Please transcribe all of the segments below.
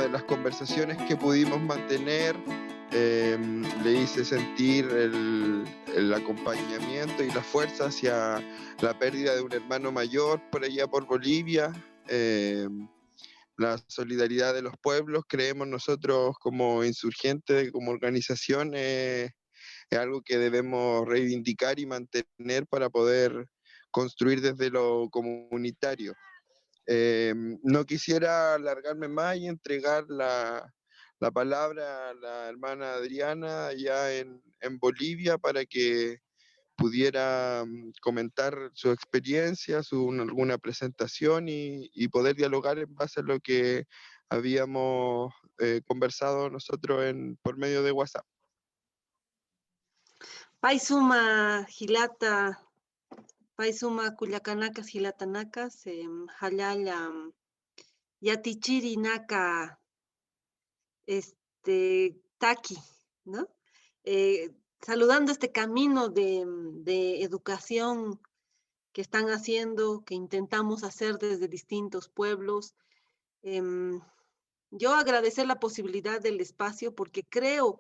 de las conversaciones que pudimos mantener, le hice sentir el acompañamiento y la fuerza hacia la pérdida de un hermano mayor por allá por Bolivia. La solidaridad de los pueblos, creemos nosotros como insurgentes, como organización, es algo que debemos reivindicar y mantener para poder construir desde lo comunitario. No quisiera alargarme más y entregar la palabra a la hermana Adriana allá en Bolivia para que pudiera comentar su experiencia, alguna presentación y poder dialogar en base a lo que habíamos conversado nosotros por medio de WhatsApp. Paisuma Gilata, Paisuma Cuyacanacas, Gilatanacas, Jalala, Yatichiri Naka, Taki, ¿no? Saludando este camino de educación que están haciendo, que intentamos hacer desde distintos pueblos. Yo agradecer la posibilidad del espacio porque creo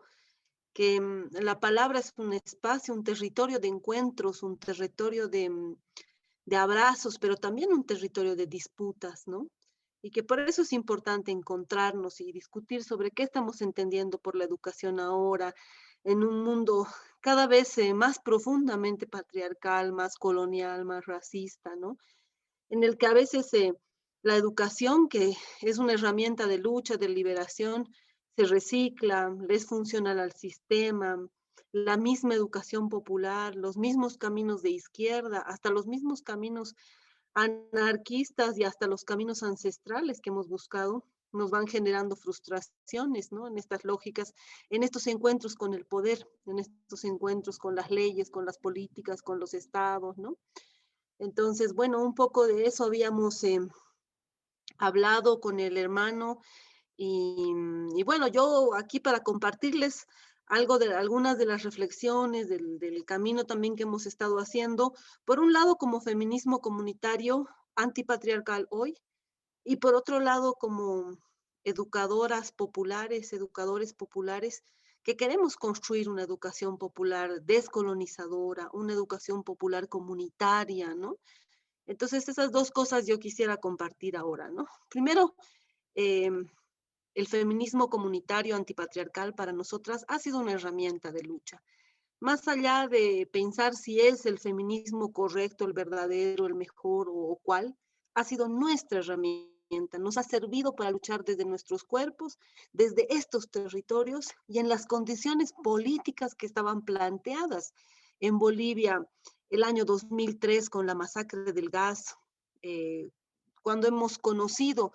que la palabra es un espacio, un territorio de encuentros, un territorio de abrazos, pero también un territorio de disputas, ¿no? Y que por eso es importante encontrarnos y discutir sobre qué estamos entendiendo por la educación ahora, en un mundo cada vez más profundamente patriarcal, más colonial, más racista, ¿no? En el que a veces la educación, que es una herramienta de lucha, de liberación, se recicla, es funcional al sistema, la misma educación popular, los mismos caminos de izquierda, hasta los mismos caminos anarquistas y hasta los caminos ancestrales que hemos buscado, nos van generando frustraciones, ¿no? En estas lógicas, en estos encuentros con el poder, en estos encuentros con las leyes, con las políticas, con los estados, ¿no? Entonces, bueno, un poco de eso habíamos hablado con el hermano y bueno, yo aquí para compartirles algo de algunas de las reflexiones del camino también que hemos estado haciendo, por un lado como feminismo comunitario antipatriarcal hoy, y por otro lado como educadoras populares, educadores populares, que queremos construir una educación popular descolonizadora, una educación popular comunitaria, ¿no? Entonces, esas dos cosas yo quisiera compartir ahora, ¿no? Primero, eh, el feminismo comunitario antipatriarcal para nosotras ha sido una herramienta de lucha. Más allá de pensar si es el feminismo correcto, el verdadero, el mejor o cuál, ha sido nuestra herramienta. Nos ha servido para luchar desde nuestros cuerpos, desde estos territorios y en las condiciones políticas que estaban planteadas en Bolivia el año 2003 con la masacre del gas, eh, cuando hemos conocido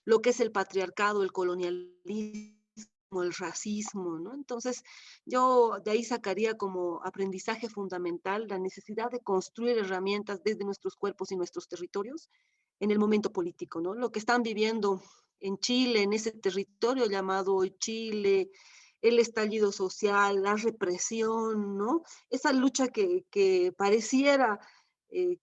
lo que es el patriarcado, el colonialismo, el racismo, ¿no? Entonces, yo de ahí sacaría como aprendizaje fundamental la necesidad de construir herramientas desde nuestros cuerpos y nuestros territorios en el momento político, ¿no? Lo que están viviendo en Chile, en ese territorio llamado Chile, el estallido social, la represión, ¿no? Esa lucha que pareciera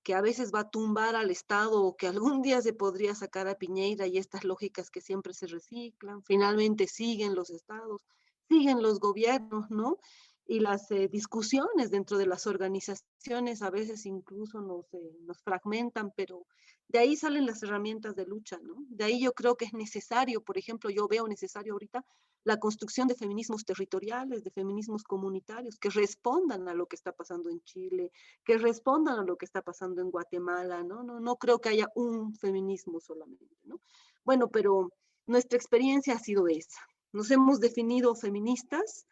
que a veces va a tumbar al Estado o que algún día se podría sacar a Piñeira y estas lógicas que siempre se reciclan, finalmente siguen los estados, siguen los gobiernos, ¿no? Y las discusiones dentro de las organizaciones a veces incluso nos fragmentan, pero de ahí salen las herramientas de lucha, ¿no? De ahí yo creo que es necesario, por ejemplo, yo veo necesario ahorita la construcción de feminismos territoriales, de feminismos comunitarios, que respondan a lo que está pasando en Chile, que respondan a lo que está pasando en Guatemala, ¿no? No creo que haya un feminismo solamente, ¿no? Bueno, pero nuestra experiencia ha sido esa. Nos hemos definido feministas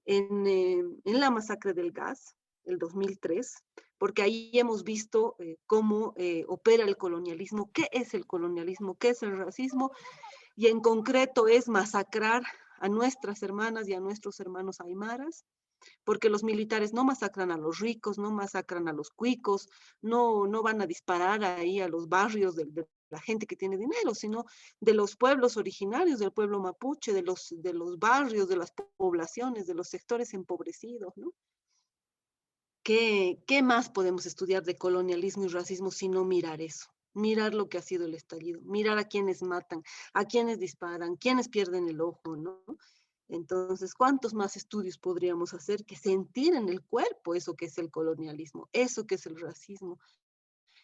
en la masacre del gas, el 2003, porque ahí hemos visto cómo opera el colonialismo, qué es el colonialismo, qué es el racismo, y en concreto es masacrar a nuestras hermanas y a nuestros hermanos aymaras, porque los militares no masacran a los ricos, no masacran a los cuicos, no van a disparar ahí a los barrios de la gente que tiene dinero, sino de los pueblos originarios, del pueblo mapuche, de los barrios, de las poblaciones, de los sectores empobrecidos, ¿no? ¿Qué más podemos estudiar de colonialismo y racismo si no mirar eso? mirar lo que ha sido el estallido, mirar a quienes matan, a quienes disparan, quienes pierden el ojo, ¿no? Entonces, ¿cuántos más estudios podríamos hacer que sentir en el cuerpo eso que es el colonialismo, eso que es el racismo,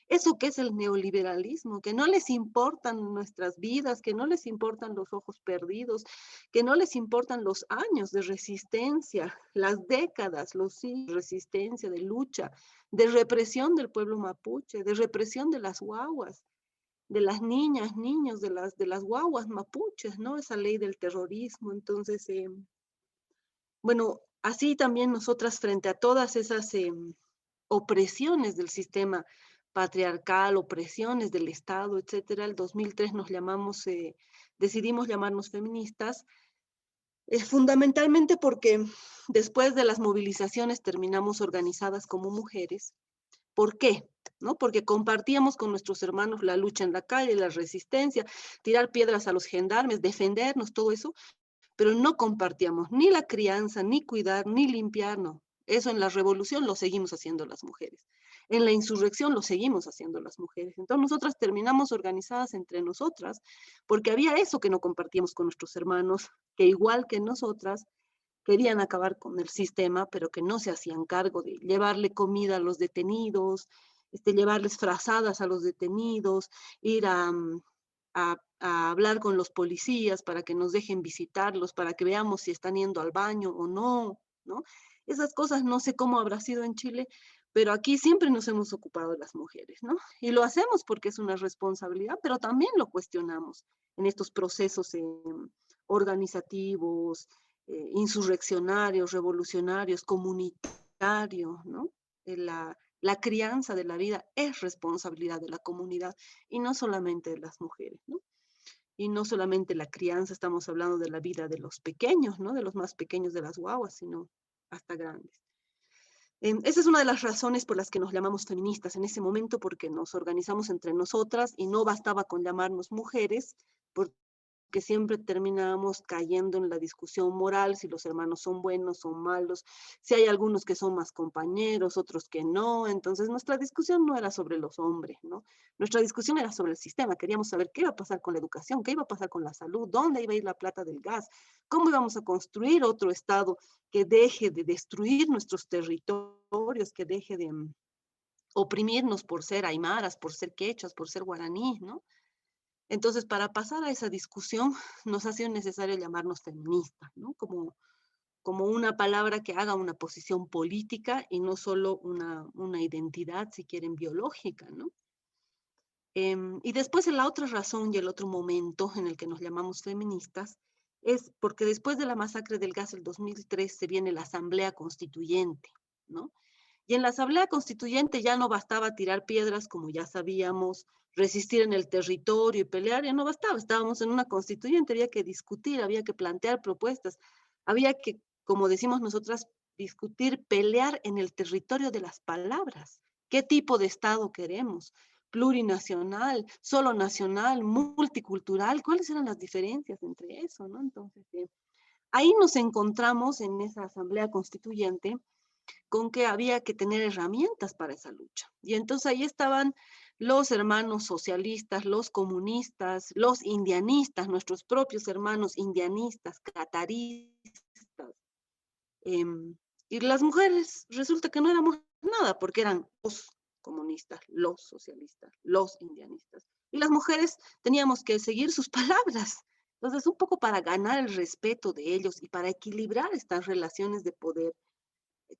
eso que es el neoliberalismo, que no les importan nuestras vidas, que no les importan los ojos perdidos, que no les importan los años de resistencia, las décadas, los siglos de resistencia, de lucha, de represión del pueblo mapuche, de represión de las guaguas, de las niñas, niños, de las guaguas mapuches, ¿no? Esa ley del terrorismo. Entonces, bueno, así también nosotras frente a todas esas opresiones del sistema patriarcal, opresiones del Estado, etcétera, el 2003 decidimos llamarnos feministas, fundamentalmente porque después de las movilizaciones terminamos organizadas como mujeres. ¿Por qué? ¿No? Porque compartíamos con nuestros hermanos la lucha en la calle, la resistencia, tirar piedras a los gendarmes, defendernos, todo eso, pero no compartíamos ni la crianza, ni cuidar, ni limpiar, no. Eso en la revolución lo seguimos haciendo las mujeres. En la insurrección lo seguimos haciendo las mujeres. Entonces nosotras terminamos organizadas entre nosotras porque había eso que no compartíamos con nuestros hermanos, que igual que nosotras querían acabar con el sistema, pero que no se hacían cargo de llevarle comida a los detenidos, llevarles frazadas a los detenidos, ir a hablar con los policías para que nos dejen visitarlos, para que veamos si están yendo al baño o no, ¿no? Esas cosas no sé cómo habrá sido en Chile, pero aquí siempre nos hemos ocupado de las mujeres, ¿no? Y lo hacemos porque es una responsabilidad, pero también lo cuestionamos en estos procesos organizativos, insurreccionarios, revolucionarios, comunitarios, ¿no? La crianza de la vida es responsabilidad de la comunidad y no solamente de las mujeres, ¿no? Y no solamente la crianza, estamos hablando de la vida de los pequeños, ¿no? De los más pequeños de las guaguas, sino hasta grandes. Esa es una de las razones por las que nos llamamos feministas en ese momento, porque nos organizamos entre nosotras y no bastaba con llamarnos mujeres, porque siempre terminábamos cayendo en la discusión moral, si los hermanos son buenos, son malos, si hay algunos que son más compañeros, otros que no. Entonces nuestra discusión no era sobre los hombres, ¿no? Nuestra discusión era sobre el sistema. Queríamos saber qué iba a pasar con la educación, qué iba a pasar con la salud, dónde iba a ir la plata del gas, cómo íbamos a construir otro Estado que deje de destruir nuestros territorios, que deje de oprimirnos por ser aymaras, por ser quechas, por ser guaraníes, ¿no? Entonces, para pasar a esa discusión, nos ha sido necesario llamarnos feministas, ¿no? Como una palabra que haga una posición política y no solo una identidad, si quieren, biológica, ¿no? Y después la otra razón y el otro momento en el que nos llamamos feministas es porque después de la masacre del gas del 2003 se viene la Asamblea Constituyente, ¿no? Y en la Asamblea Constituyente ya no bastaba tirar piedras, como ya sabíamos, resistir en el territorio y pelear, ya no bastaba, estábamos en una constituyente, había que discutir, había que plantear propuestas, había que, como decimos nosotras, discutir, pelear en el territorio de las palabras. ¿Qué tipo de Estado queremos? Plurinacional, solo nacional, multicultural, ¿cuáles eran las diferencias entre eso, no? Entonces, ahí nos encontramos en esa Asamblea Constituyente con que había que tener herramientas para esa lucha. Y entonces ahí estaban los hermanos socialistas, los comunistas, los indianistas, nuestros propios hermanos indianistas, cataristas. Eh, y las mujeres resulta que no éramos nada, porque eran los comunistas, los socialistas, los indianistas. Y las mujeres teníamos que seguir sus palabras. Entonces, un poco para ganar el respeto de ellos y para equilibrar estas relaciones de poder,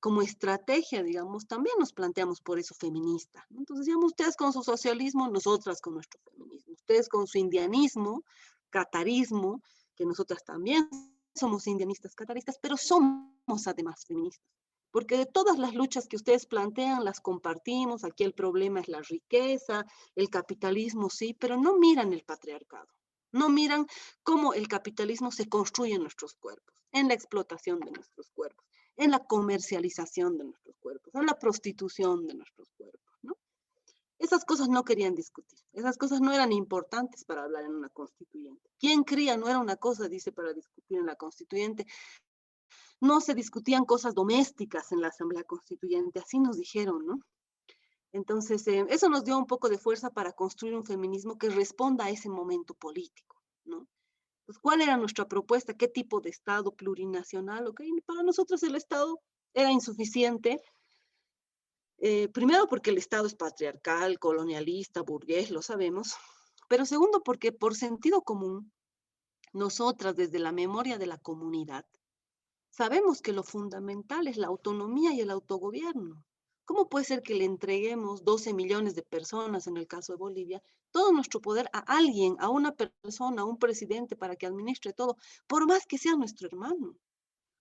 como estrategia, digamos, también nos planteamos por eso feminista, ¿no? Entonces, digamos, ustedes con su socialismo, nosotras con nuestro feminismo, ustedes con su indianismo, catarismo, que nosotras también somos indianistas cataristas, pero somos además feministas, porque de todas las luchas que ustedes plantean, las compartimos, aquí el problema es la riqueza, el capitalismo, sí, pero no miran el patriarcado, no miran cómo el capitalismo se construye en nuestros cuerpos, en la explotación de nuestros cuerpos, en la comercialización de nuestros cuerpos, en la prostitución de nuestros cuerpos, ¿no? Esas cosas no querían discutir, esas cosas no eran importantes para hablar en una constituyente. ¿Quién cría? No era una cosa, dice, para discutir en la constituyente. No se discutían cosas domésticas en la Asamblea Constituyente, así nos dijeron, ¿no? Entonces, eso nos dio un poco de fuerza para construir un feminismo que responda a ese momento político, ¿no? Pues, ¿cuál era nuestra propuesta? ¿Qué tipo de Estado plurinacional? Ok, para nosotros el Estado era insuficiente, primero porque el Estado es patriarcal, colonialista, burgués, lo sabemos, pero segundo porque por sentido común, nosotras desde la memoria de la comunidad, sabemos que lo fundamental es la autonomía y el autogobierno. ¿Cómo puede ser que le entreguemos 12 millones de personas, en el caso de Bolivia, todo nuestro poder a alguien, a una persona, a un presidente para que administre todo, por más que sea nuestro hermano?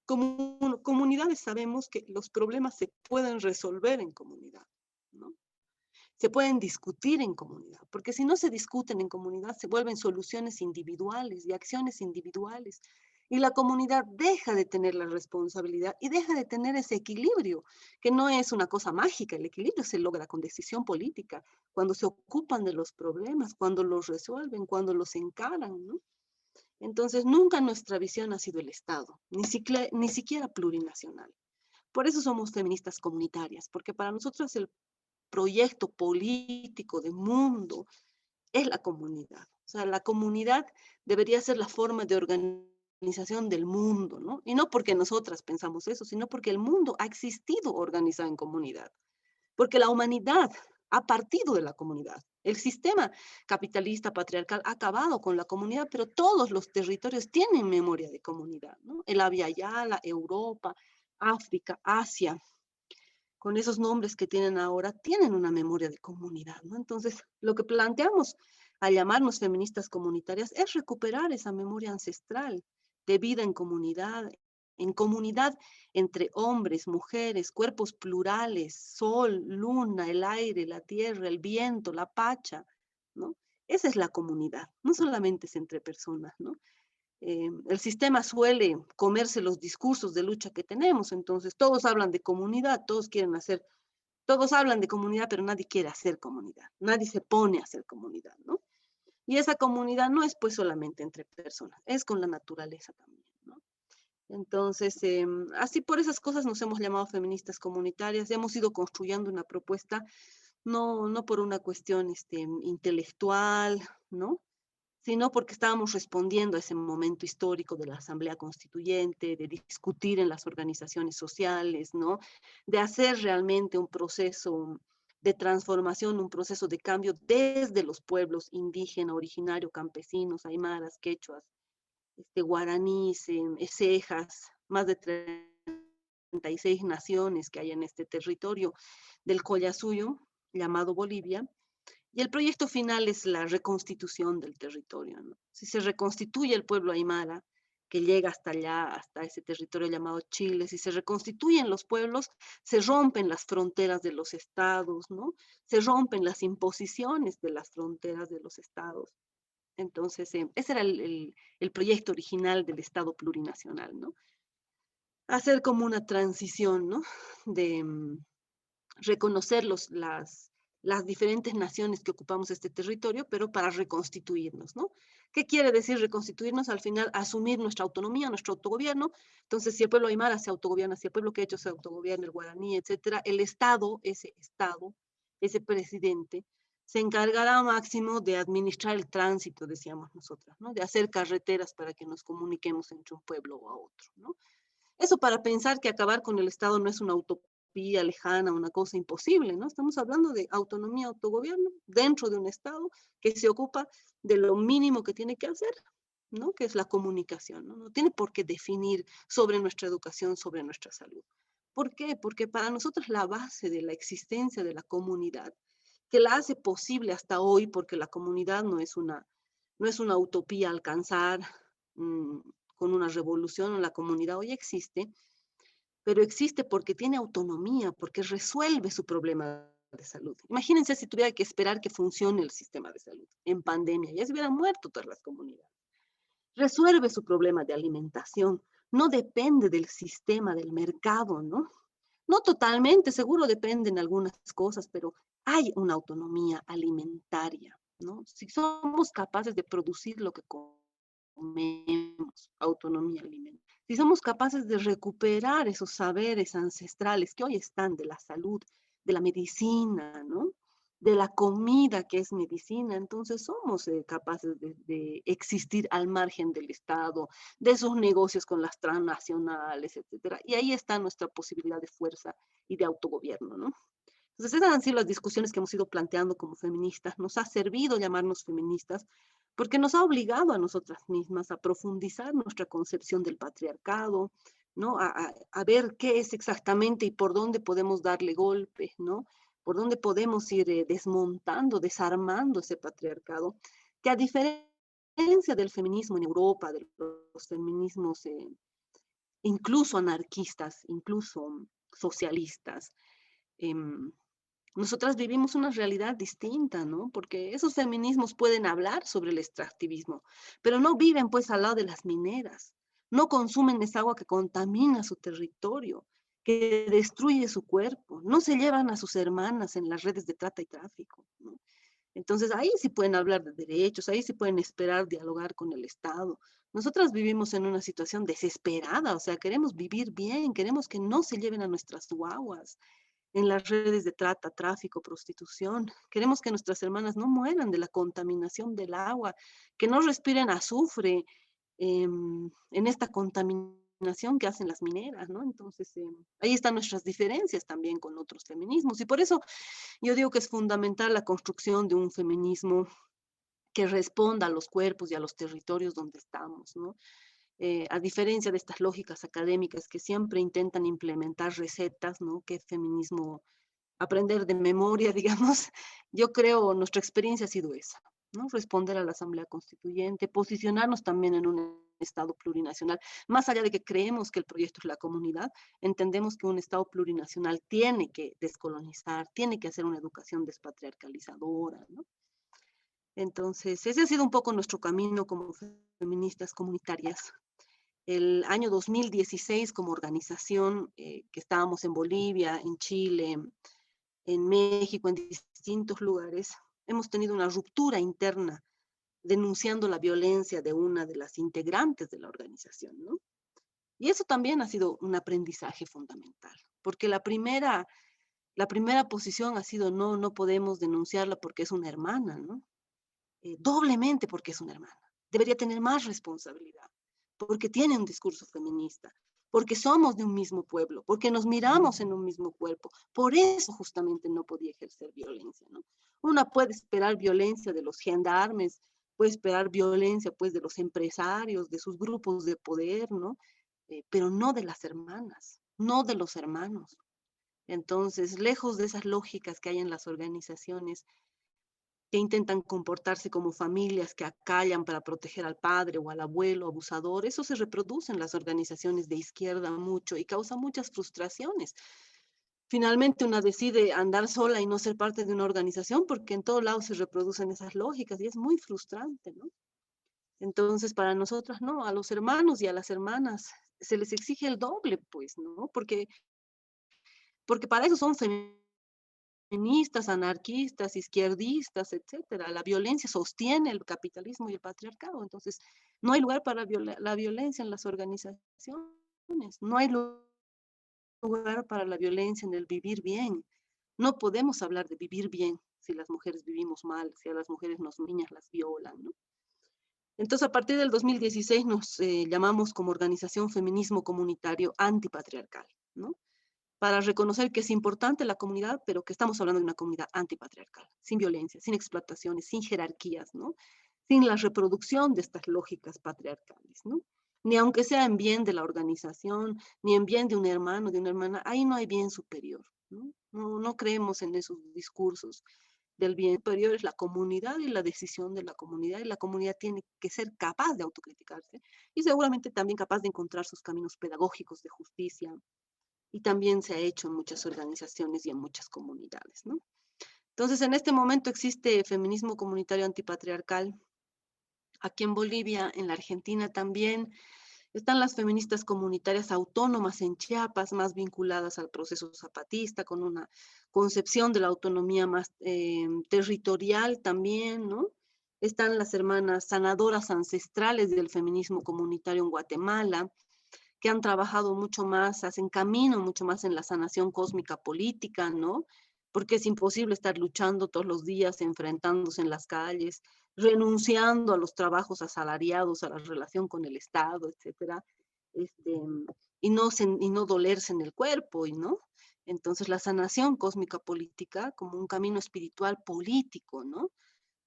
Como comunidades sabemos que los problemas se pueden resolver en comunidad, ¿no? Se pueden discutir en comunidad, porque si no se discuten en comunidad, se vuelven soluciones individuales y acciones individuales. Y la comunidad deja de tener la responsabilidad y deja de tener ese equilibrio, que no es una cosa mágica. El equilibrio se logra con decisión política, cuando se ocupan de los problemas, cuando los resuelven, cuando los encaran, ¿no? Entonces, nunca nuestra visión ha sido el Estado, ni siquiera plurinacional. Por eso somos feministas comunitarias, porque para nosotros el proyecto político de mundo es la comunidad. O sea, la comunidad debería ser la forma de organización del mundo, ¿no? Y no porque nosotras pensamos eso, sino porque el mundo ha existido organizado en comunidad, porque la humanidad ha partido de la comunidad. El sistema capitalista patriarcal ha acabado con la comunidad, pero todos los territorios tienen memoria de comunidad, ¿no? El Abya Yala, Europa, África, Asia, con esos nombres que tienen ahora, tienen una memoria de comunidad, ¿no? Entonces, lo que planteamos al llamarnos feministas comunitarias es recuperar esa memoria ancestral de vida en comunidad entre hombres, mujeres, cuerpos plurales, sol, luna, el aire, la tierra, el viento, la pacha, ¿no? Esa es la comunidad, no solamente es entre personas, ¿no? El sistema suele comerse los discursos de lucha que tenemos, entonces todos hablan de comunidad, todos hablan de comunidad, pero nadie quiere hacer comunidad, nadie se pone a hacer comunidad, ¿no? Y esa comunidad no es pues solamente entre personas, es con la naturaleza también, ¿no? Entonces, así por esas cosas nos hemos llamado feministas comunitarias, hemos ido construyendo una propuesta, no por una cuestión intelectual, ¿no? Sino porque estábamos respondiendo a ese momento histórico de la Asamblea Constituyente, de discutir en las organizaciones sociales, ¿no? De hacer realmente un proceso de transformación, un proceso de cambio desde los pueblos indígenas, originarios, campesinos, aymaras, quechuas, guaraníes, cejas, más de 36 naciones que hay en este territorio del Collasuyo, llamado Bolivia, y el proyecto final es la reconstitución del territorio, ¿no? Si se reconstituye el pueblo aymara, que llega hasta allá, hasta ese territorio llamado Chile, si se reconstituyen los pueblos, se rompen las fronteras de los estados, ¿no? Se rompen las imposiciones de las fronteras de los estados. Entonces, ese era el proyecto original del Estado plurinacional, ¿no? Hacer como una transición, ¿no? De, reconocer las diferentes naciones que ocupamos este territorio, pero para reconstituirnos, ¿no? ¿Qué quiere decir reconstituirnos? Al final, asumir nuestra autonomía, nuestro autogobierno. Entonces, si el pueblo aymara se autogobierna, si el pueblo quechua se autogobierna, el guaraní, etcétera, el Estado, ese presidente, se encargará máximo de administrar el tránsito, decíamos nosotras, ¿no? De hacer carreteras para que nos comuniquemos entre un pueblo o a otro, ¿no? Eso para pensar que acabar con el Estado no es una utopía lejana, una cosa imposible, ¿no? Estamos hablando de autonomía, autogobierno dentro de un Estado que se ocupa de lo mínimo que tiene que hacer, ¿no? Que es la comunicación, ¿no? No tiene por qué definir sobre nuestra educación, sobre nuestra salud. ¿Por qué? Porque para nosotros la base de la existencia de la comunidad, que la hace posible hasta hoy, porque la comunidad no es una utopía alcanzar, mmm, con una revolución en la comunidad, hoy existe, pero existe porque tiene autonomía, porque resuelve su problema de salud. Imagínense si tuviera que esperar que funcione el sistema de salud en pandemia, ya se hubieran muerto todas las comunidades. Resuelve su problema de alimentación, no depende del sistema, del mercado, ¿no? No totalmente, seguro dependen algunas cosas, pero hay una autonomía alimentaria, ¿no? Si somos capaces de producir lo que comemos, autonomía alimentaria. Si somos capaces de recuperar esos saberes ancestrales que hoy están de la salud, de la medicina, ¿no? De la comida que es medicina. Entonces somos capaces de existir al margen del Estado, de esos negocios con las transnacionales, etcétera. Y ahí está nuestra posibilidad de fuerza y de autogobierno, ¿no? Entonces, esas han sido las discusiones que hemos ido planteando como feministas. Nos ha servido llamarnos feministas porque nos ha obligado a nosotras mismas a profundizar nuestra concepción del patriarcado, ¿no? A ver qué es exactamente y por dónde podemos darle golpe, ¿no? Por dónde podemos ir desmontando, desarmando ese patriarcado, que a diferencia del feminismo en Europa, de los feminismos incluso anarquistas, incluso socialistas, eh, nosotras vivimos una realidad distinta, ¿no? Porque esos feminismos pueden hablar sobre el extractivismo, pero no viven pues al lado de las mineras, no consumen esa agua que contamina su territorio, que destruye su cuerpo, no se llevan a sus hermanas en las redes de trata y tráfico, ¿no? Entonces ahí sí pueden hablar de derechos, ahí sí pueden esperar dialogar con el Estado. Nosotras vivimos en una situación desesperada, o sea, queremos vivir bien, queremos que no se lleven a nuestras guaguas en las redes de trata, tráfico, prostitución. Queremos que nuestras hermanas no mueran de la contaminación del agua, que no respiren azufre en esta contaminación que hacen las mineras, ¿no? Entonces, ahí están nuestras diferencias también con otros feminismos. Y por eso yo digo que es fundamental la construcción de un feminismo que responda a los cuerpos y a los territorios donde estamos, ¿no? A diferencia de estas lógicas académicas que siempre intentan implementar recetas, ¿no? ¿Qué feminismo aprender de memoria, digamos? Yo creo, nuestra experiencia ha sido esa, ¿no? Responder a la Asamblea Constituyente, posicionarnos también en un Estado plurinacional. Más allá de que creemos que el proyecto es la comunidad, entendemos que un Estado plurinacional tiene que descolonizar, tiene que hacer una educación despatriarcalizadora, ¿no? Entonces, ese ha sido un poco nuestro camino como feministas comunitarias. El año 2016, como organización, que estábamos en Bolivia, en Chile, en México, en distintos lugares, hemos tenido una ruptura interna denunciando la violencia de una de las integrantes de la organización, ¿no? Y eso también ha sido un aprendizaje fundamental, porque la primera posición ha sido no, no podemos denunciarla porque es una hermana, ¿no? Doblemente porque es una hermana. Debería tener más responsabilidad, porque tiene un discurso feminista, porque somos de un mismo pueblo, porque nos miramos en un mismo cuerpo. Por eso justamente no podía ejercer violencia, ¿no? Una puede esperar violencia de los gendarmes, puede esperar violencia pues de los empresarios, de sus grupos de poder, ¿no? Pero no de las hermanas, no de los hermanos. Entonces, lejos de esas lógicas que hay en las organizaciones, que intentan comportarse como familias que acallan para proteger al padre o al abuelo abusador, eso se reproduce en las organizaciones de izquierda mucho y causa muchas frustraciones. Finalmente una decide andar sola y no ser parte de una organización porque en todo lado se reproducen esas lógicas y es muy frustrante, ¿no? Entonces, para nosotras, no, a los hermanos y a las hermanas se les exige el doble, pues, ¿no? Porque para eso son feministas, anarquistas, izquierdistas, etcétera. La violencia sostiene el capitalismo y el patriarcado. Entonces, no hay lugar para la violencia en las organizaciones. No hay lugar para la violencia en el vivir bien. No podemos hablar de vivir bien si las mujeres vivimos mal, si a las mujeres niñas las violan, ¿no? Entonces, a partir del 2016 nos llamamos como organización Feminismo Comunitario Antipatriarcal, ¿no? Para reconocer que es importante la comunidad, pero que estamos hablando de una comunidad antipatriarcal, sin violencia, sin explotaciones, sin jerarquías, ¿no? Sin la reproducción de estas lógicas patriarcales, ¿no? Ni aunque sea en bien de la organización, ni en bien de un hermano, de una hermana, ahí no hay bien superior, ¿no? No, no creemos en esos discursos del bien superior, es la comunidad y la decisión de la comunidad tiene que ser capaz de autocriticarse y seguramente también capaz de encontrar sus caminos pedagógicos de justicia, y también se ha hecho en muchas organizaciones y en muchas comunidades, ¿no? Entonces, en este momento existe feminismo comunitario antipatriarcal. Aquí en Bolivia, en la Argentina también, están las feministas comunitarias autónomas en Chiapas, más vinculadas al proceso zapatista, con una concepción de la autonomía más territorial también, ¿no? Están las hermanas sanadoras ancestrales del feminismo comunitario en Guatemala, que han trabajado mucho más, hacen camino mucho más en la sanación cósmica política, ¿no? porque es imposible estar luchando todos los días, enfrentándose en las calles, renunciando a los trabajos asalariados, a la relación con el Estado, etcétera, este, y no dolerse en el cuerpo, y no. Entonces, la sanación cósmica política como un camino espiritual político, ¿no?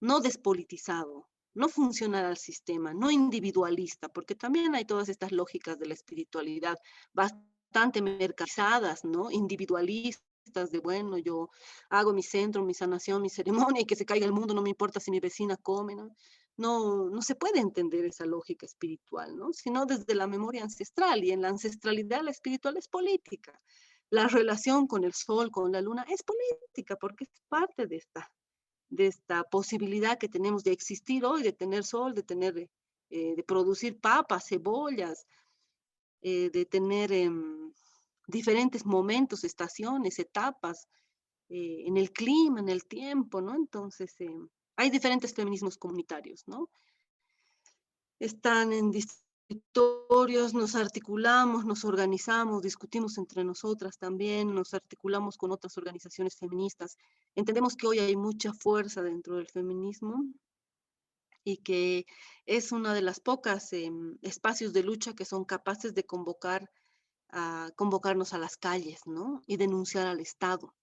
No despolitizado, no funcional al sistema, no individualista, porque también hay todas estas lógicas de la espiritualidad bastante mercantilizadas, ¿no? Individualistas de, bueno, yo hago mi centro, mi sanación, mi ceremonia y que se caiga el mundo, no me importa si mi vecina come, ¿no? No se puede entender esa lógica espiritual, ¿no? Sino desde la memoria ancestral, y en la ancestralidad la espiritual es política. La relación con el sol, con la luna, es política porque es parte de esta posibilidad que tenemos de existir hoy, de tener sol, de tener, de producir papas, cebollas, de tener diferentes momentos, estaciones, etapas, en el clima, en el tiempo, ¿no? Entonces, hay diferentes feminismos comunitarios, ¿no? Están en territorios, nos articulamos, nos organizamos, discutimos entre nosotras también, nos articulamos con otras organizaciones feministas. Entendemos que hoy hay mucha fuerza dentro del feminismo y que es una de las pocas espacios de lucha que son capaces de convocarnos a las calles, ¿no? Y denunciar al Estado.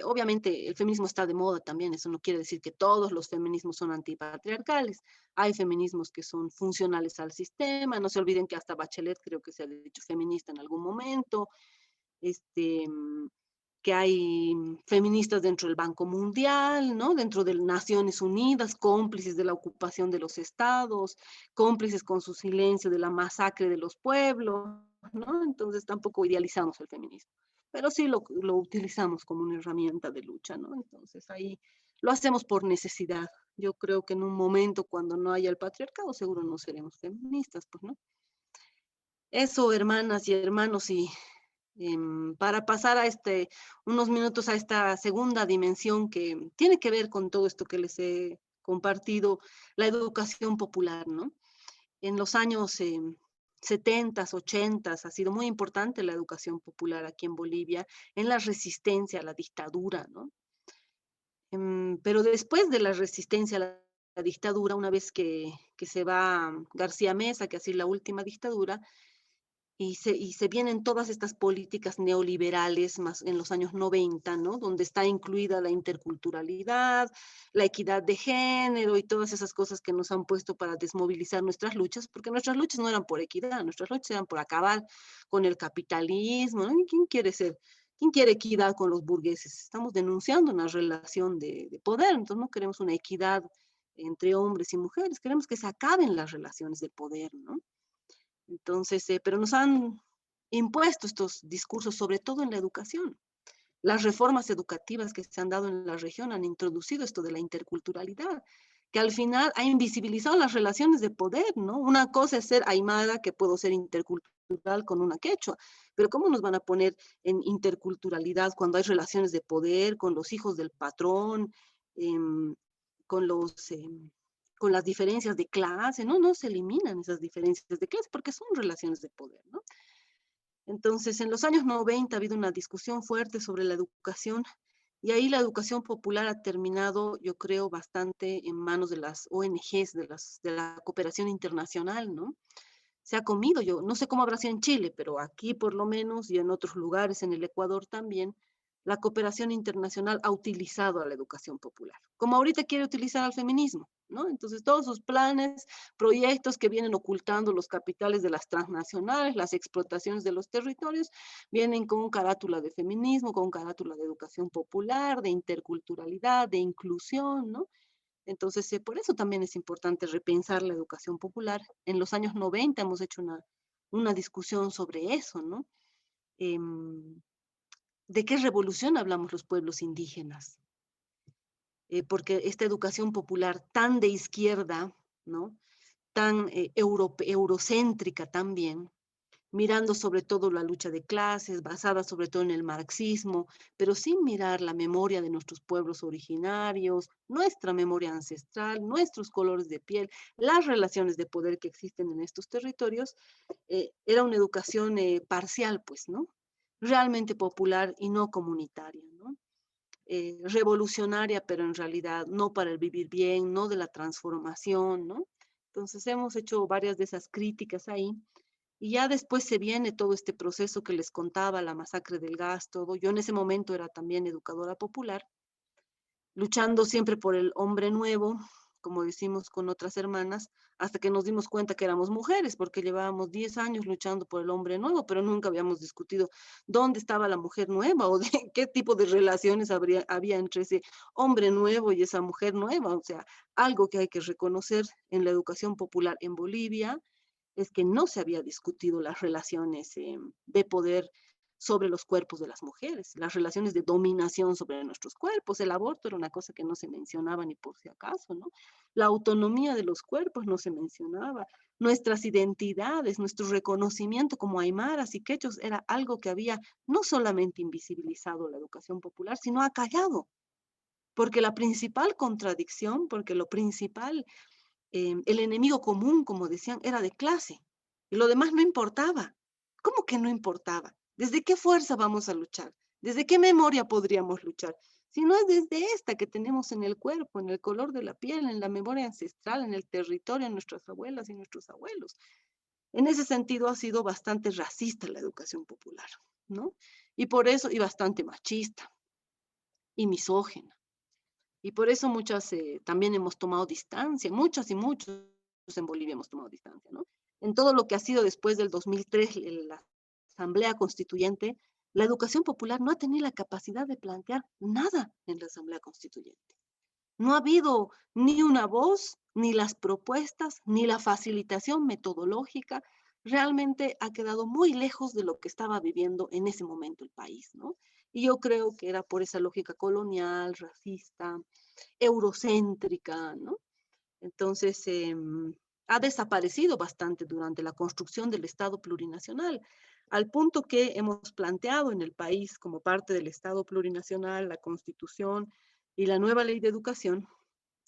Obviamente el feminismo está de moda también, eso no quiere decir que todos los feminismos son antipatriarcales. Hay feminismos que son funcionales al sistema, no se olviden que hasta Bachelet creo que se ha dicho feminista en algún momento, este, que hay feministas dentro del Banco Mundial, ¿no? Dentro de Naciones Unidas, cómplices de la ocupación de los estados, cómplices con su silencio de la masacre de los pueblos, ¿no? Entonces tampoco idealizamos el feminismo, pero sí lo utilizamos como una herramienta de lucha, ¿no? Entonces ahí lo hacemos por necesidad. Yo creo que en un momento cuando no haya el patriarcado, seguro no seremos feministas, pues, ¿no? Eso, hermanas y hermanos, y para pasar a unos minutos a esta segunda dimensión que tiene que ver con todo esto que les he compartido, la educación popular, ¿no? En los años 70, 80 ha sido muy importante la educación popular aquí en Bolivia, en la resistencia a la dictadura, ¿no? Pero después de la resistencia a la dictadura, una vez que se va García Meza, que ha sido la última dictadura, y se vienen todas estas políticas neoliberales más en los años 90, ¿no? Donde está incluida la interculturalidad, la equidad de género y todas esas cosas que nos han puesto para desmovilizar nuestras luchas, porque nuestras luchas no eran por equidad, nuestras luchas eran por acabar con el capitalismo, ¿no? ¿Quién quiere equidad con los burgueses? Estamos denunciando una relación de poder, entonces no queremos una equidad entre hombres y mujeres, queremos que se acaben las relaciones de poder, ¿no? Entonces, pero nos han impuesto estos discursos, sobre todo en la educación. Las reformas educativas que se han dado en la región han introducido esto de la interculturalidad, que al final ha invisibilizado las relaciones de poder, ¿no? Una cosa es ser aymara, que puedo ser intercultural con una quechua, pero ¿cómo nos van a poner en interculturalidad cuando hay relaciones de poder con los hijos del patrón, em, con con las diferencias de clase? No se eliminan esas diferencias de clase porque son relaciones de poder, ¿no? Entonces, en los años 90 ha habido una discusión fuerte sobre la educación, y ahí la educación popular ha terminado, yo creo, bastante en manos de las ONGs, de la cooperación internacional, ¿no? Se ha comido, yo no sé cómo habrá sido en Chile, pero aquí por lo menos y en otros lugares, en el Ecuador también, la cooperación internacional ha utilizado a la educación popular, como ahorita quiere utilizar al feminismo, ¿no? Entonces, todos sus planes, proyectos que vienen ocultando los capitales de las transnacionales, las explotaciones de los territorios, vienen con carátula de feminismo, con carátula de educación popular, de interculturalidad, de inclusión, ¿no? Entonces, por eso también es importante repensar la educación popular. En los años 90 hemos hecho una discusión sobre eso, ¿no? Em, ¿De qué revolución hablamos los pueblos indígenas? Porque esta educación popular tan de izquierda, ¿no? Tan eurocéntrica también, mirando sobre todo la lucha de clases, basada sobre todo en el marxismo, pero sin mirar la memoria de nuestros pueblos originarios, nuestra memoria ancestral, nuestros colores de piel, las relaciones de poder que existen en estos territorios, era una educación parcial, pues, ¿no? Realmente popular y no comunitaria, ¿no? revolucionaria, pero en realidad no para el vivir bien, no de la transformación, ¿no? Entonces hemos hecho varias de esas críticas ahí. Y ya después se viene todo este proceso que les contaba, la masacre del gas, todo. Yo en ese momento era también educadora popular, luchando siempre por el hombre nuevo, como decimos con otras hermanas, hasta que nos dimos cuenta que éramos mujeres, porque llevábamos 10 años luchando por el hombre nuevo, pero nunca habíamos discutido dónde estaba la mujer nueva o de qué tipo de relaciones había entre ese hombre nuevo y esa mujer nueva. O sea, algo que hay que reconocer en la educación popular en Bolivia es que no se había discutido las relaciones de poder sobre los cuerpos de las mujeres, las relaciones de dominación sobre nuestros cuerpos. El aborto era una cosa que no se mencionaba ni por si acaso, ¿no? La autonomía de los cuerpos no se mencionaba. Nuestras identidades, nuestro reconocimiento como aymaras y quechos era algo que había no solamente invisibilizado la educación popular, sino acallado. Porque la principal contradicción, porque lo principal, el enemigo común, como decían, era de clase. Y lo demás no importaba. ¿Cómo que no importaba? ¿Desde qué fuerza vamos a luchar? ¿Desde qué memoria podríamos luchar? Si no es desde esta que tenemos en el cuerpo, en el color de la piel, en la memoria ancestral, en el territorio, en nuestras abuelas y nuestros abuelos. En ese sentido ha sido bastante racista la educación popular, ¿no? Y por eso, y bastante machista y misógina. Y por eso muchas también hemos tomado distancia, muchas y muchos en Bolivia hemos tomado distancia, ¿no? En todo lo que ha sido después del 2003, la Asamblea Constituyente, la educación popular no ha tenido la capacidad de plantear nada en la Asamblea Constituyente. No ha habido ni una voz, ni las propuestas, ni la facilitación metodológica. Realmente ha quedado muy lejos de lo que estaba viviendo en ese momento el país, ¿no? Y yo creo que era por esa lógica colonial, racista, eurocéntrica, ¿no? Entonces, ha desaparecido bastante durante la construcción del Estado plurinacional, al punto que hemos planteado en el país como parte del Estado plurinacional, la Constitución y la nueva ley de educación,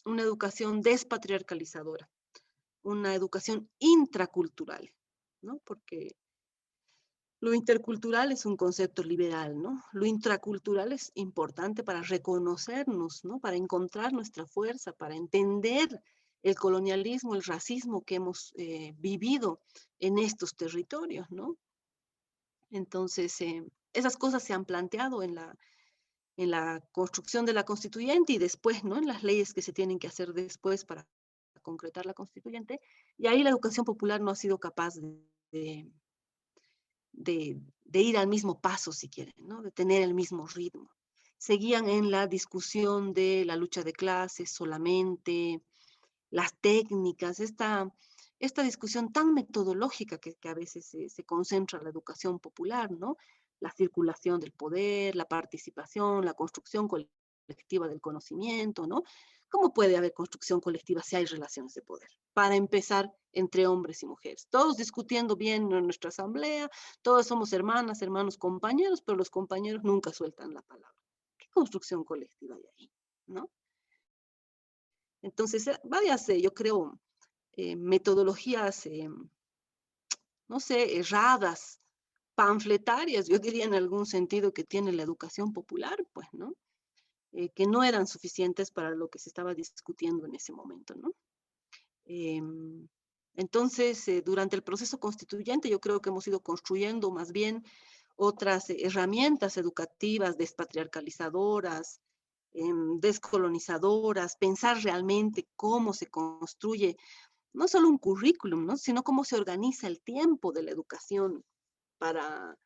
una educación despatriarcalizadora, una educación intracultural, ¿no? Porque lo intercultural es un concepto liberal, ¿no? Lo intracultural es importante para reconocernos, ¿no? Para encontrar nuestra fuerza, para entender el colonialismo, el racismo que hemos vivido en estos territorios, ¿no? Entonces, esas cosas se han planteado en la construcción de la constituyente y después, ¿no? En las leyes que se tienen que hacer después para concretar la constituyente. Y ahí la educación popular no ha sido capaz de de ir al mismo paso, si quieren, ¿no? De tener el mismo ritmo. Seguían en la discusión de la lucha de clases solamente, las técnicas, esta discusión tan metodológica que a veces se concentra en la educación popular, ¿no? La circulación del poder, la participación, la construcción colectiva del conocimiento, ¿no? ¿Cómo puede haber construcción colectiva si hay relaciones de poder? Para empezar, entre hombres y mujeres, todos discutiendo bien en nuestra asamblea, todos somos hermanas, hermanos, compañeros, pero los compañeros nunca sueltan la palabra. ¿Qué construcción colectiva hay ahí? ¿No? Entonces, varias, yo creo, metodologías, no sé, erradas, panfletarias, yo diría en algún sentido que tiene la educación popular, pues, ¿no? Que no eran suficientes para lo que se estaba discutiendo en ese momento, ¿no? Entonces, durante el proceso constituyente, yo creo que hemos ido construyendo más bien otras herramientas educativas despatriarcalizadoras, descolonizadoras, pensar realmente cómo se construye no solo un currículum, ¿no? Sino cómo se organiza el tiempo de la educación para,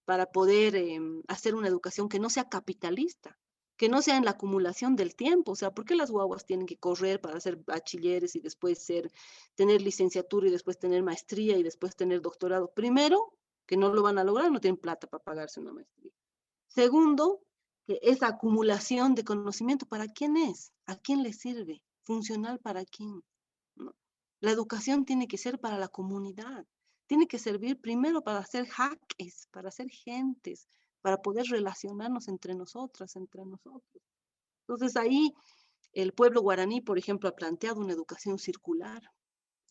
para poder hacer una educación que no sea capitalista, que no sea en la acumulación del tiempo. O sea, ¿por qué las guaguas tienen que correr para ser bachilleres y después tener licenciatura y después tener maestría y después tener doctorado? Primero, que no lo van a lograr, no tienen plata para pagarse una maestría. Segundo, que esa acumulación de conocimiento, ¿para quién es? ¿A quién le sirve? ¿Funcional para quién? ¿No? La educación tiene que ser para la comunidad, tiene que servir primero para hacer jaques, para hacer gentes, para poder relacionarnos entre nosotras, entre nosotros. Entonces ahí el pueblo guaraní, por ejemplo, ha planteado una educación circular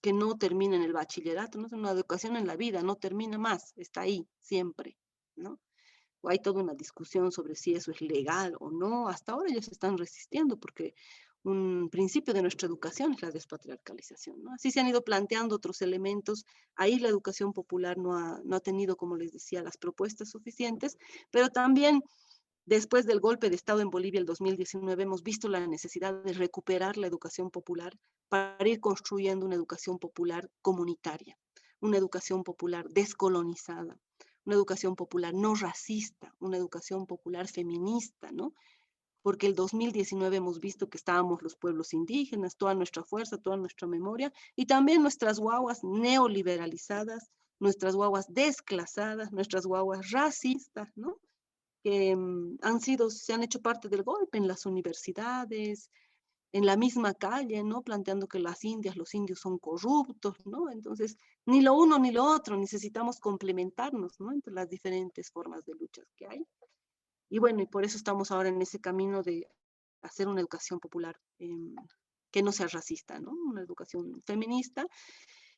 que no termina en el bachillerato, no es una educación en la vida, no termina más, está ahí siempre, ¿no? o hay toda una discusión sobre si eso es legal o no. Hasta ahora ellos se están resistiendo porque un principio de nuestra educación es la despatriarcalización, ¿no? Así se han ido planteando otros elementos. Ahí la educación popular no ha tenido, como les decía, las propuestas suficientes, pero también después del golpe de Estado en Bolivia el 2019 hemos visto la necesidad de recuperar la educación popular para ir construyendo una educación popular comunitaria, una educación popular descolonizada, una educación popular no racista, una educación popular feminista, ¿no? Porque el 2019 hemos visto que estábamos los pueblos indígenas, toda nuestra fuerza, toda nuestra memoria, y también nuestras guaguas neoliberalizadas, nuestras guaguas desclasadas, nuestras guaguas racistas, ¿no? Que se han hecho parte del golpe en las universidades, en la misma calle, ¿no? Planteando que las indias, los indios son corruptos, ¿no? Entonces, ni lo uno ni lo otro, necesitamos complementarnos, ¿no? Entre las diferentes formas de luchas que hay. Y bueno, y por eso estamos ahora en ese camino de hacer una educación popular que no sea racista, ¿no? Una educación feminista.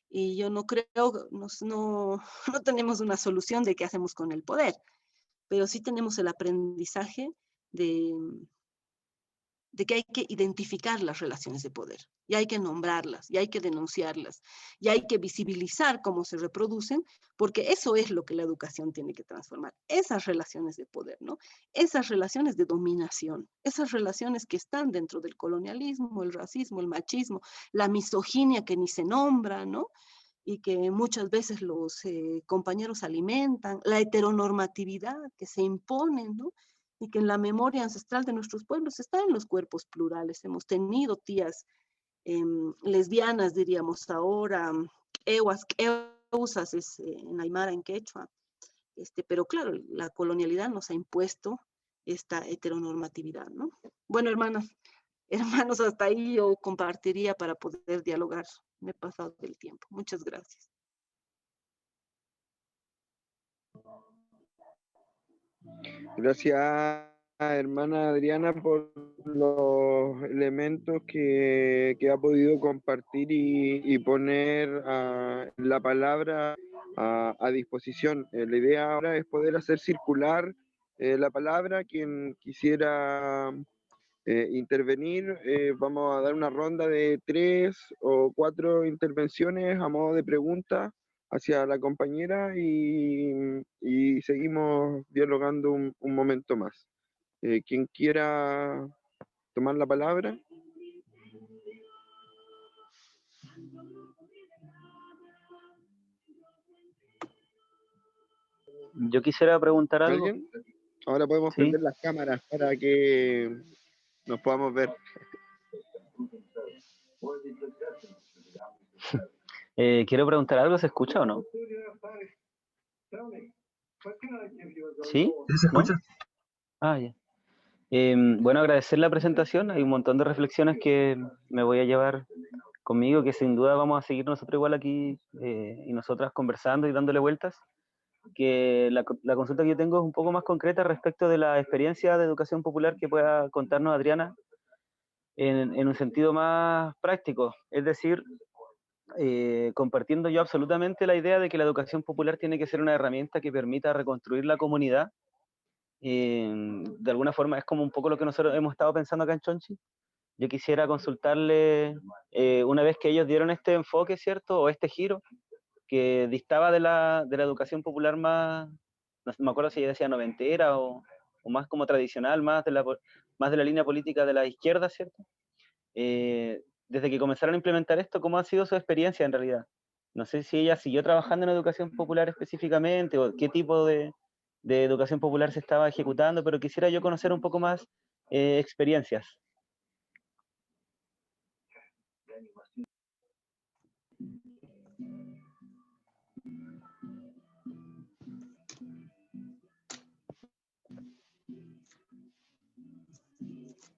Y yo no creo, no tenemos una solución de qué hacemos con el poder, pero sí tenemos el aprendizaje de, de que hay que identificar las relaciones de poder, y hay que nombrarlas, y hay que denunciarlas, y hay que visibilizar cómo se reproducen, porque eso es lo que la educación tiene que transformar, esas relaciones de poder, ¿no? Esas relaciones de dominación, esas relaciones que están dentro del colonialismo, el racismo, el machismo, la misoginia que ni se nombra, ¿no? Y que muchas veces los compañeros alimentan, la heteronormatividad que se impone, ¿no? Y que en la memoria ancestral de nuestros pueblos está en los cuerpos plurales. Hemos tenido tías lesbianas, diríamos ahora, ewas, eusas es en Aymara, en Quechua, pero claro, la colonialidad nos ha impuesto esta heteronormatividad, ¿no? Bueno, hermanas, hermanos, hasta ahí yo compartiría para poder dialogar. Me he pasado del tiempo. Muchas gracias. Gracias, hermana Adriana, por los elementos que ha podido compartir y poner la palabra a disposición. La idea ahora es poder hacer circular la palabra. Quien quisiera intervenir, vamos a dar una ronda de 3 o 4 intervenciones a modo de pregunta hacia la compañera y seguimos dialogando un momento más. Quien quiera tomar la palabra. Yo quisiera preguntar algo. ¿Alguien? Ahora podemos Sí. prender las cámaras para que nos podamos ver. Quiero preguntar algo, ¿se escucha o no? ¿Sí? ¿Sí se ¿No? escucha? Ah, ya. Bueno, agradecer la presentación. Hay un montón de reflexiones que me voy a llevar conmigo, que sin duda vamos a seguir nosotros igual aquí y nosotras conversando y dándole vueltas. Que la consulta que yo tengo es un poco más concreta respecto de la experiencia de educación popular que pueda contarnos Adriana en un sentido más práctico. Es decir, compartiendo yo absolutamente la idea de que la educación popular tiene que ser una herramienta que permita reconstruir la comunidad. De alguna forma es como un poco lo que nosotros hemos estado pensando acá en Chonchi. Yo quisiera consultarle, una vez que ellos dieron este enfoque, ¿cierto? O este giro, que distaba de la educación popular más, no me acuerdo si ella decía noventera o más como tradicional, más de la línea política de la izquierda, ¿cierto? Desde que comenzaron a implementar esto, ¿cómo ha sido su experiencia en realidad? No sé si ella siguió trabajando en educación popular específicamente o qué tipo de educación popular se estaba ejecutando, pero quisiera yo conocer un poco más experiencias.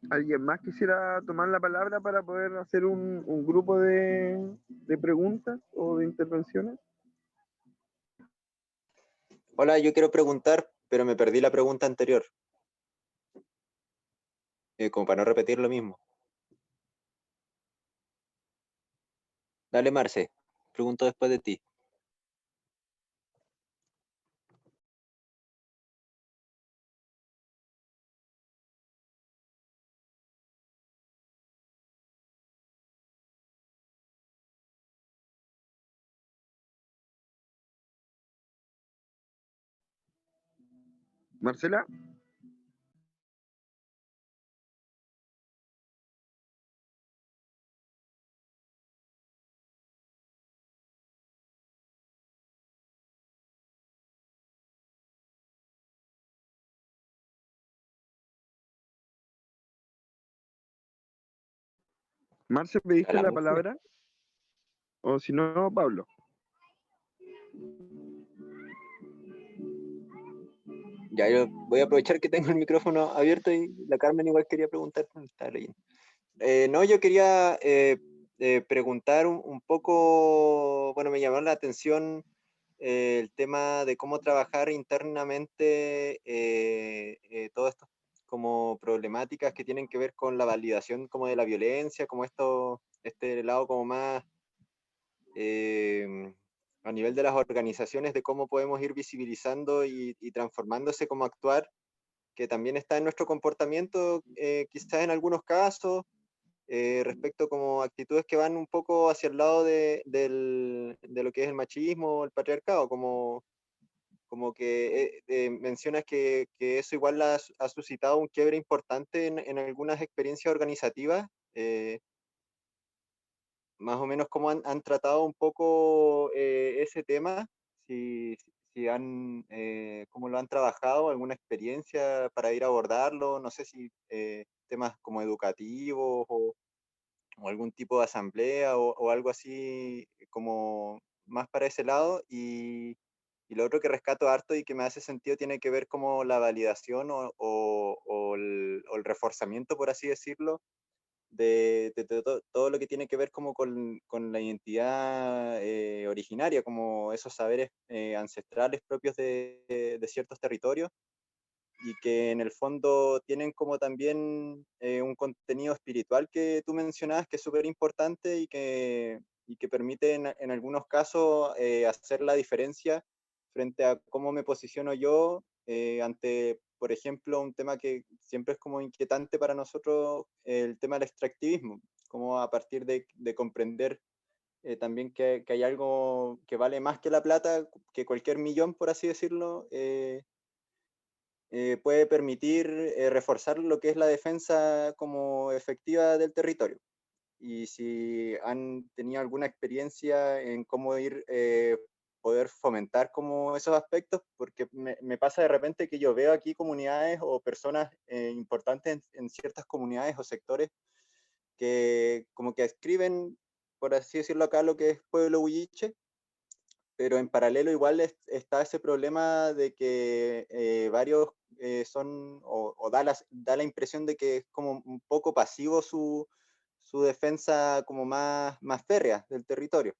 ¿Alguien más quisiera tomar la palabra para poder hacer un grupo de preguntas o de intervenciones? Hola, yo quiero preguntar, pero me perdí la pregunta anterior. Como para no repetir lo mismo. Dale, Marce, pregunto después de ti. Marcela. Marce, ¿pediste la palabra? O si no, Pablo. Ya, yo voy a aprovechar que tengo el micrófono abierto y la Carmen igual quería preguntar. Está leyendo. No, yo quería preguntar un poco, bueno, me llamó la atención el tema de cómo trabajar internamente todas estas como problemáticas que tienen que ver con la validación como de la violencia, como este lado como más a nivel de las organizaciones, de cómo podemos ir visibilizando y transformándose como actuar, que también está en nuestro comportamiento, quizás en algunos casos, respecto como actitudes que van un poco hacia el lado de lo que es el machismo, el patriarcado, como que mencionas que eso igual ha suscitado un quiebre importante en algunas experiencias organizativas, más o menos cómo han tratado un poco ese tema, si cómo lo han trabajado, alguna experiencia para ir a abordarlo, no sé si temas como educativos o algún tipo de asamblea o algo así como más para ese lado. Y lo otro que rescato harto y que me hace sentido tiene que ver como la validación o el reforzamiento, por así decirlo, de todo lo que tiene que ver como con la identidad originaria, como esos saberes ancestrales propios de ciertos territorios y que en el fondo tienen como también un contenido espiritual que tú mencionabas que es súper importante y que permite en algunos casos hacer la diferencia frente a cómo me posiciono yo ante, por ejemplo, un tema que siempre es como inquietante para nosotros, el tema del extractivismo, como a partir de comprender también que hay algo que vale más que la plata, que cualquier millón, por así decirlo, puede permitir reforzar lo que es la defensa como efectiva del territorio. Y si han tenido alguna experiencia en cómo ir, poder fomentar como esos aspectos, porque me pasa de repente que yo veo aquí comunidades o personas importantes en ciertas comunidades o sectores que como que escriben, por así decirlo acá, lo que es pueblo huilliche, pero en paralelo igual está ese problema de que varios son, o da la impresión de que es como un poco pasivo su defensa como más férrea del territorio.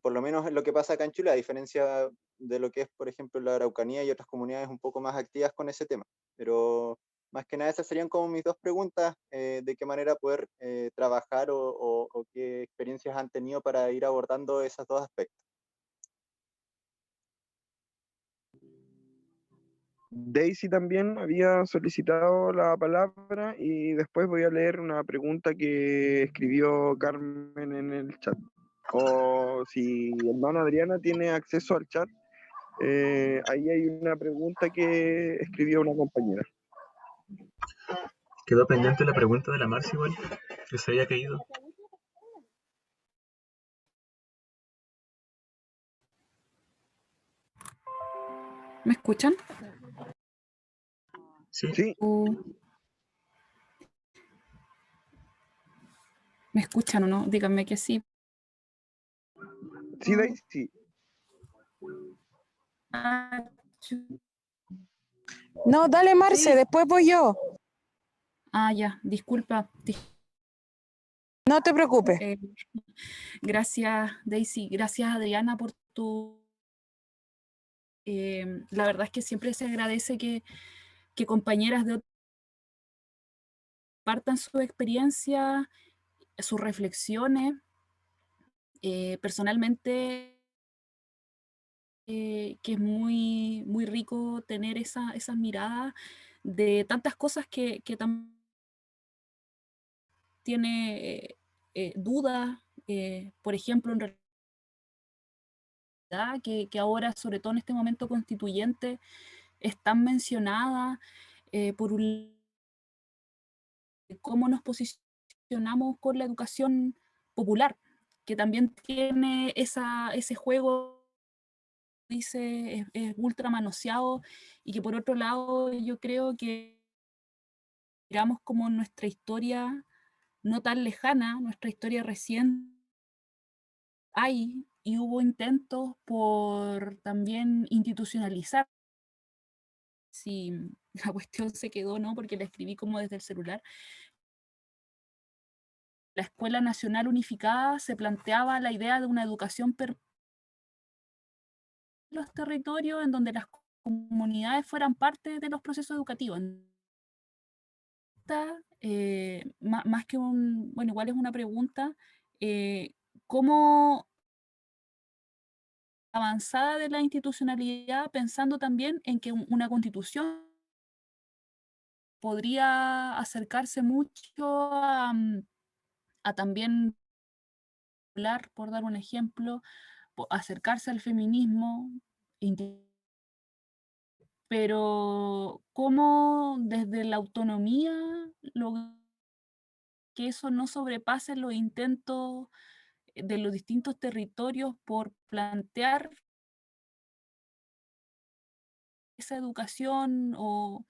Por lo menos es lo que pasa acá en Chile, a diferencia de lo que es, por ejemplo, la Araucanía y otras comunidades un poco más activas con ese tema. Pero más que nada esas serían como mis dos preguntas, de qué manera poder trabajar o qué experiencias han tenido para ir abordando esos dos aspectos. Daisy también había solicitado la palabra y después voy a leer una pregunta que escribió Carmen en el chat. O si hermana Adriana tiene acceso al chat, ahí hay una pregunta que escribió una compañera. Quedó pendiente la pregunta de la Marcia igual, que se había caído. ¿Me escuchan? Sí. ¿Me escuchan o no? Díganme que sí. Sí, Daisy. No, dale Marce, Sí. después voy yo. Ah, ya, disculpa. No te preocupes. Gracias, Daisy. Gracias, Adriana, por tu... la verdad es que siempre se agradece que compañeras de partan su experiencia, sus reflexiones. Personalmente, que es muy, muy rico tener esas miradas de tantas cosas que también tiene dudas, por ejemplo, en realidad, que ahora, sobre todo en este momento constituyente, es tan mencionada, por cómo nos posicionamos con la educación popular, que también tiene ese juego, dice, es ultra manoseado, y que por otro lado yo creo que miramos como nuestra historia no tan lejana, nuestra historia reciente, hay y hubo intentos por también institucionalizar. Si la cuestión se quedó, ¿no? Porque la escribí como desde el celular. La Escuela Nacional Unificada se planteaba la idea de una educación en los territorios en donde las comunidades fueran parte de los procesos educativos. Más que bueno, igual es una pregunta, ¿cómo avanzada de la institucionalidad, pensando también en que una constitución podría acercarse mucho a también hablar, por dar un ejemplo, acercarse al feminismo, pero cómo desde la autonomía que eso no sobrepase los intentos de los distintos territorios por plantear esa educación o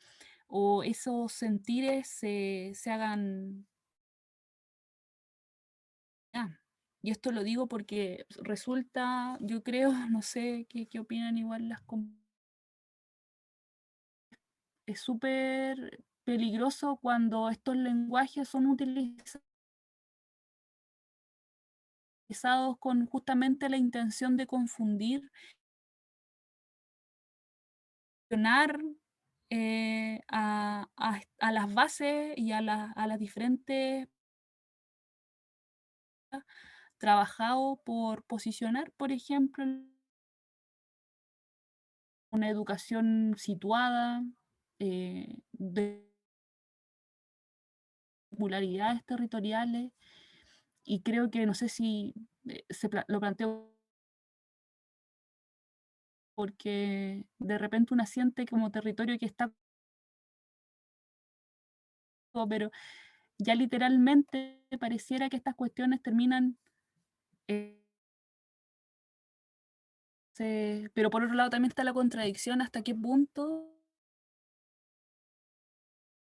esos sentires se hagan. Y esto lo digo porque resulta, yo creo, no sé qué opinan igual es súper peligroso cuando estos lenguajes son utilizados con justamente la intención de confundir, a las bases y a las diferentes trabajado por posicionar, por ejemplo, una educación situada, de popularidades territoriales, y creo que no sé si lo planteo porque de repente uno siente como territorio que está, pero ya literalmente pareciera que estas cuestiones terminan, pero por otro lado también está la contradicción hasta qué punto,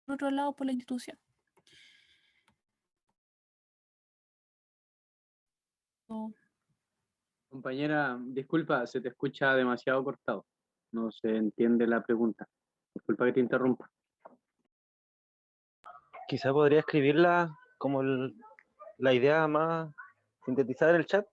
por otro lado, por la institución. Compañera, disculpa, se te escucha demasiado cortado. No se entiende la pregunta. Disculpa que te interrumpa. Quizá podría escribirla como la idea más sintetizada en el chat.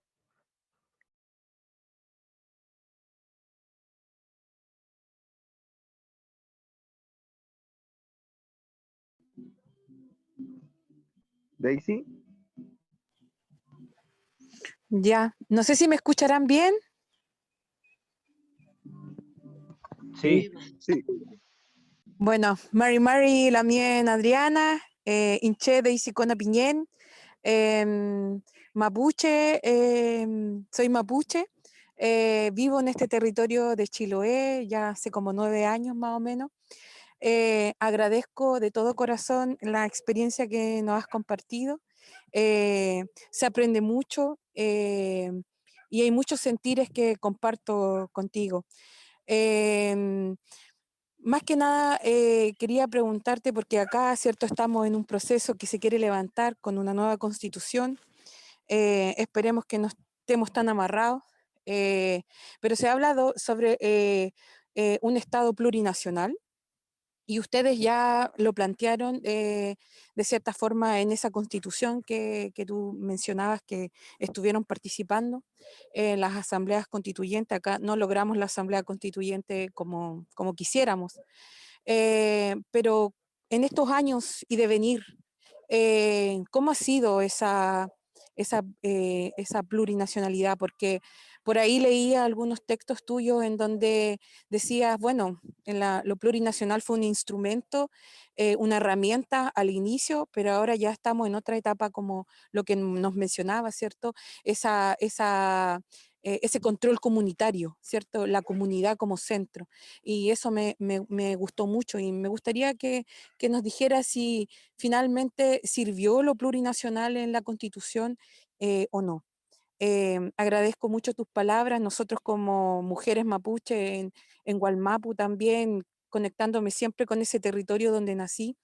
Daisy. Ya, no sé si me escucharán bien. Sí. Sí. Bueno, Mari Lamien Adriana, Inche Daisy Cona Piñén, Mapuche, soy Mapuche, vivo en este territorio de Chiloé ya hace como 9 años más o menos. Agradezco de todo corazón la experiencia que nos has compartido. Se aprende mucho y hay muchos sentires que comparto contigo. Más que nada, quería preguntarte, porque acá, ¿cierto?, estamos en un proceso que se quiere levantar con una nueva constitución. Esperemos que no estemos tan amarrados, pero se ha hablado sobre un Estado plurinacional. Y ustedes ya lo plantearon de cierta forma en esa constitución que tú mencionabas que estuvieron participando en las asambleas constituyentes. Acá no logramos la asamblea constituyente como quisiéramos, pero en estos años y devenir, ¿cómo ha sido esa plurinacionalidad? Porque por ahí leía algunos textos tuyos en donde decías, bueno, lo plurinacional fue un instrumento, una herramienta al inicio, pero ahora ya estamos en otra etapa como lo que nos mencionaba, ¿cierto? ese control comunitario, ¿cierto? La comunidad como centro. Y eso me gustó mucho y me gustaría que nos dijera si finalmente sirvió lo plurinacional en la Constitución o no. Agradezco mucho tus palabras. Nosotros como mujeres mapuche en Gualmapu también, conectándome siempre con ese territorio donde nací,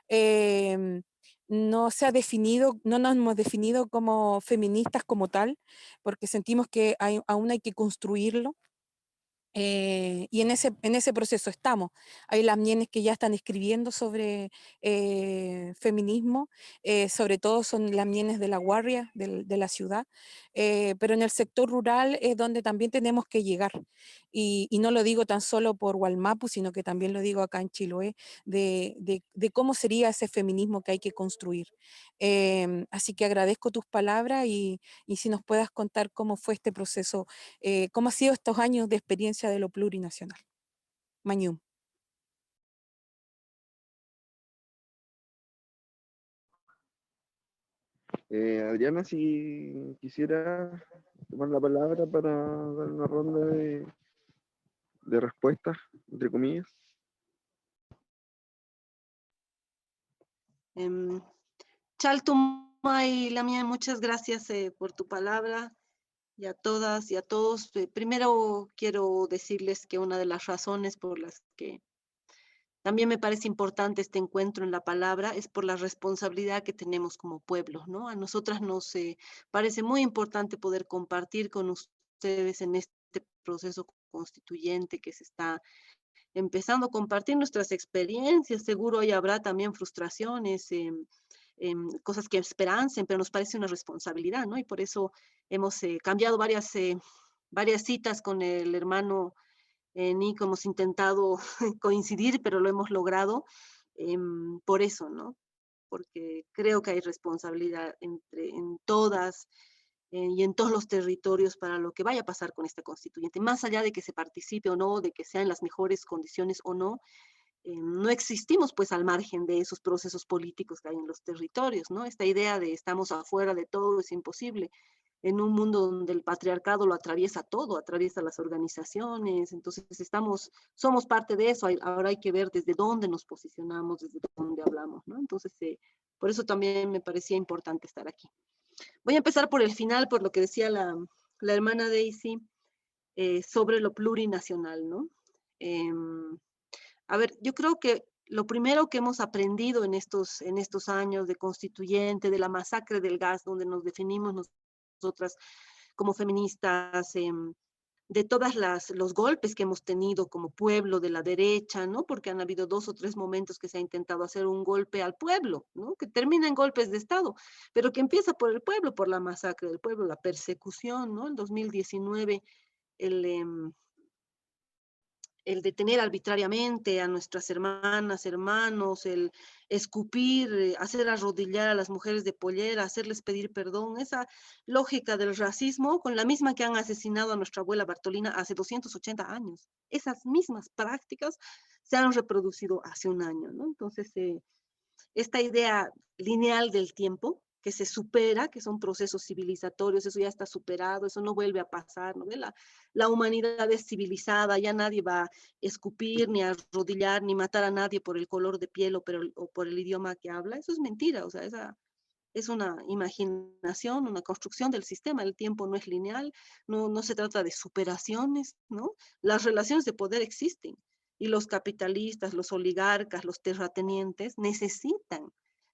em, no se ha definido, no nos hemos definido como feministas como tal, porque sentimos que aún hay que construirlo. Y en ese proceso estamos. Hay las nienes que ya están escribiendo sobre feminismo, sobre todo son las nienes de la guardia, de la ciudad, pero en el sector rural es donde también tenemos que llegar. Y no lo digo tan solo por Gualmapu, sino que también lo digo acá en Chiloé, de cómo sería ese feminismo que hay que construir. Así que agradezco tus palabras y si nos puedas contar cómo fue este proceso, cómo han sido estos años de experiencia de lo plurinacional. Mañum. Adriana, si quisiera tomar la palabra para dar una ronda de respuestas, entre comillas. Chaltuma y Lamia, muchas gracias por tu palabra y a todas y a todos. Primero quiero decirles que una de las razones por las que también me parece importante este encuentro en la palabra es por la responsabilidad que tenemos como pueblo, ¿no? A nosotras nos parece muy importante poder compartir con ustedes en este proceso constituyente que se está empezando a compartir nuestras experiencias. Seguro hoy habrá también frustraciones, cosas que esperancen, pero nos parece una responsabilidad, ¿no? Y por eso hemos cambiado varias citas con el hermano Nico, hemos intentado coincidir, pero lo hemos logrado por eso, ¿no? Porque creo que hay responsabilidad en todas y en todos los territorios para lo que vaya a pasar con esta constituyente. Más allá de que se participe o no, de que sea en las mejores condiciones o no, no existimos pues al margen de esos procesos políticos que hay en los territorios, ¿no? Esta idea de estamos afuera de todo es imposible en un mundo donde el patriarcado lo atraviesa todo, atraviesa las organizaciones, entonces somos parte de eso, ahora hay que ver desde dónde nos posicionamos, desde dónde hablamos, ¿no? Entonces, por eso también me parecía importante estar aquí. Voy a empezar por el final, por lo que decía la hermana Daisy sobre lo plurinacional, ¿no? A ver, yo creo que lo primero que hemos aprendido en estos años de constituyente, de la masacre del gas, donde nos definimos nosotras como feministas, de todos los golpes que hemos tenido como pueblo de la derecha, ¿no? Porque han habido 2 o 3 momentos que se ha intentado hacer un golpe al pueblo, ¿no? Que termina en golpes de Estado, pero que empieza por el pueblo, por la masacre del pueblo, la persecución, ¿no? En 2019, el detener arbitrariamente a nuestras hermanas, hermanos, el escupir, hacer arrodillar a las mujeres de pollera, hacerles pedir perdón, esa lógica del racismo con la misma que han asesinado a nuestra abuela Bartolina hace 280 años. Esas mismas prácticas se han reproducido hace un año, ¿no? Entonces, esta idea lineal del tiempo, que se supera, que son procesos civilizatorios, eso ya está superado, eso no vuelve a pasar, ¿no? La humanidad es civilizada, ya nadie va a escupir, ni a arrodillar, ni matar a nadie por el color de piel o por el idioma que habla, eso es mentira, o sea, esa es una imaginación, una construcción del sistema, el tiempo no es lineal, no se trata de superaciones, ¿no? Las relaciones de poder existen, y los capitalistas, los oligarcas, los terratenientes necesitan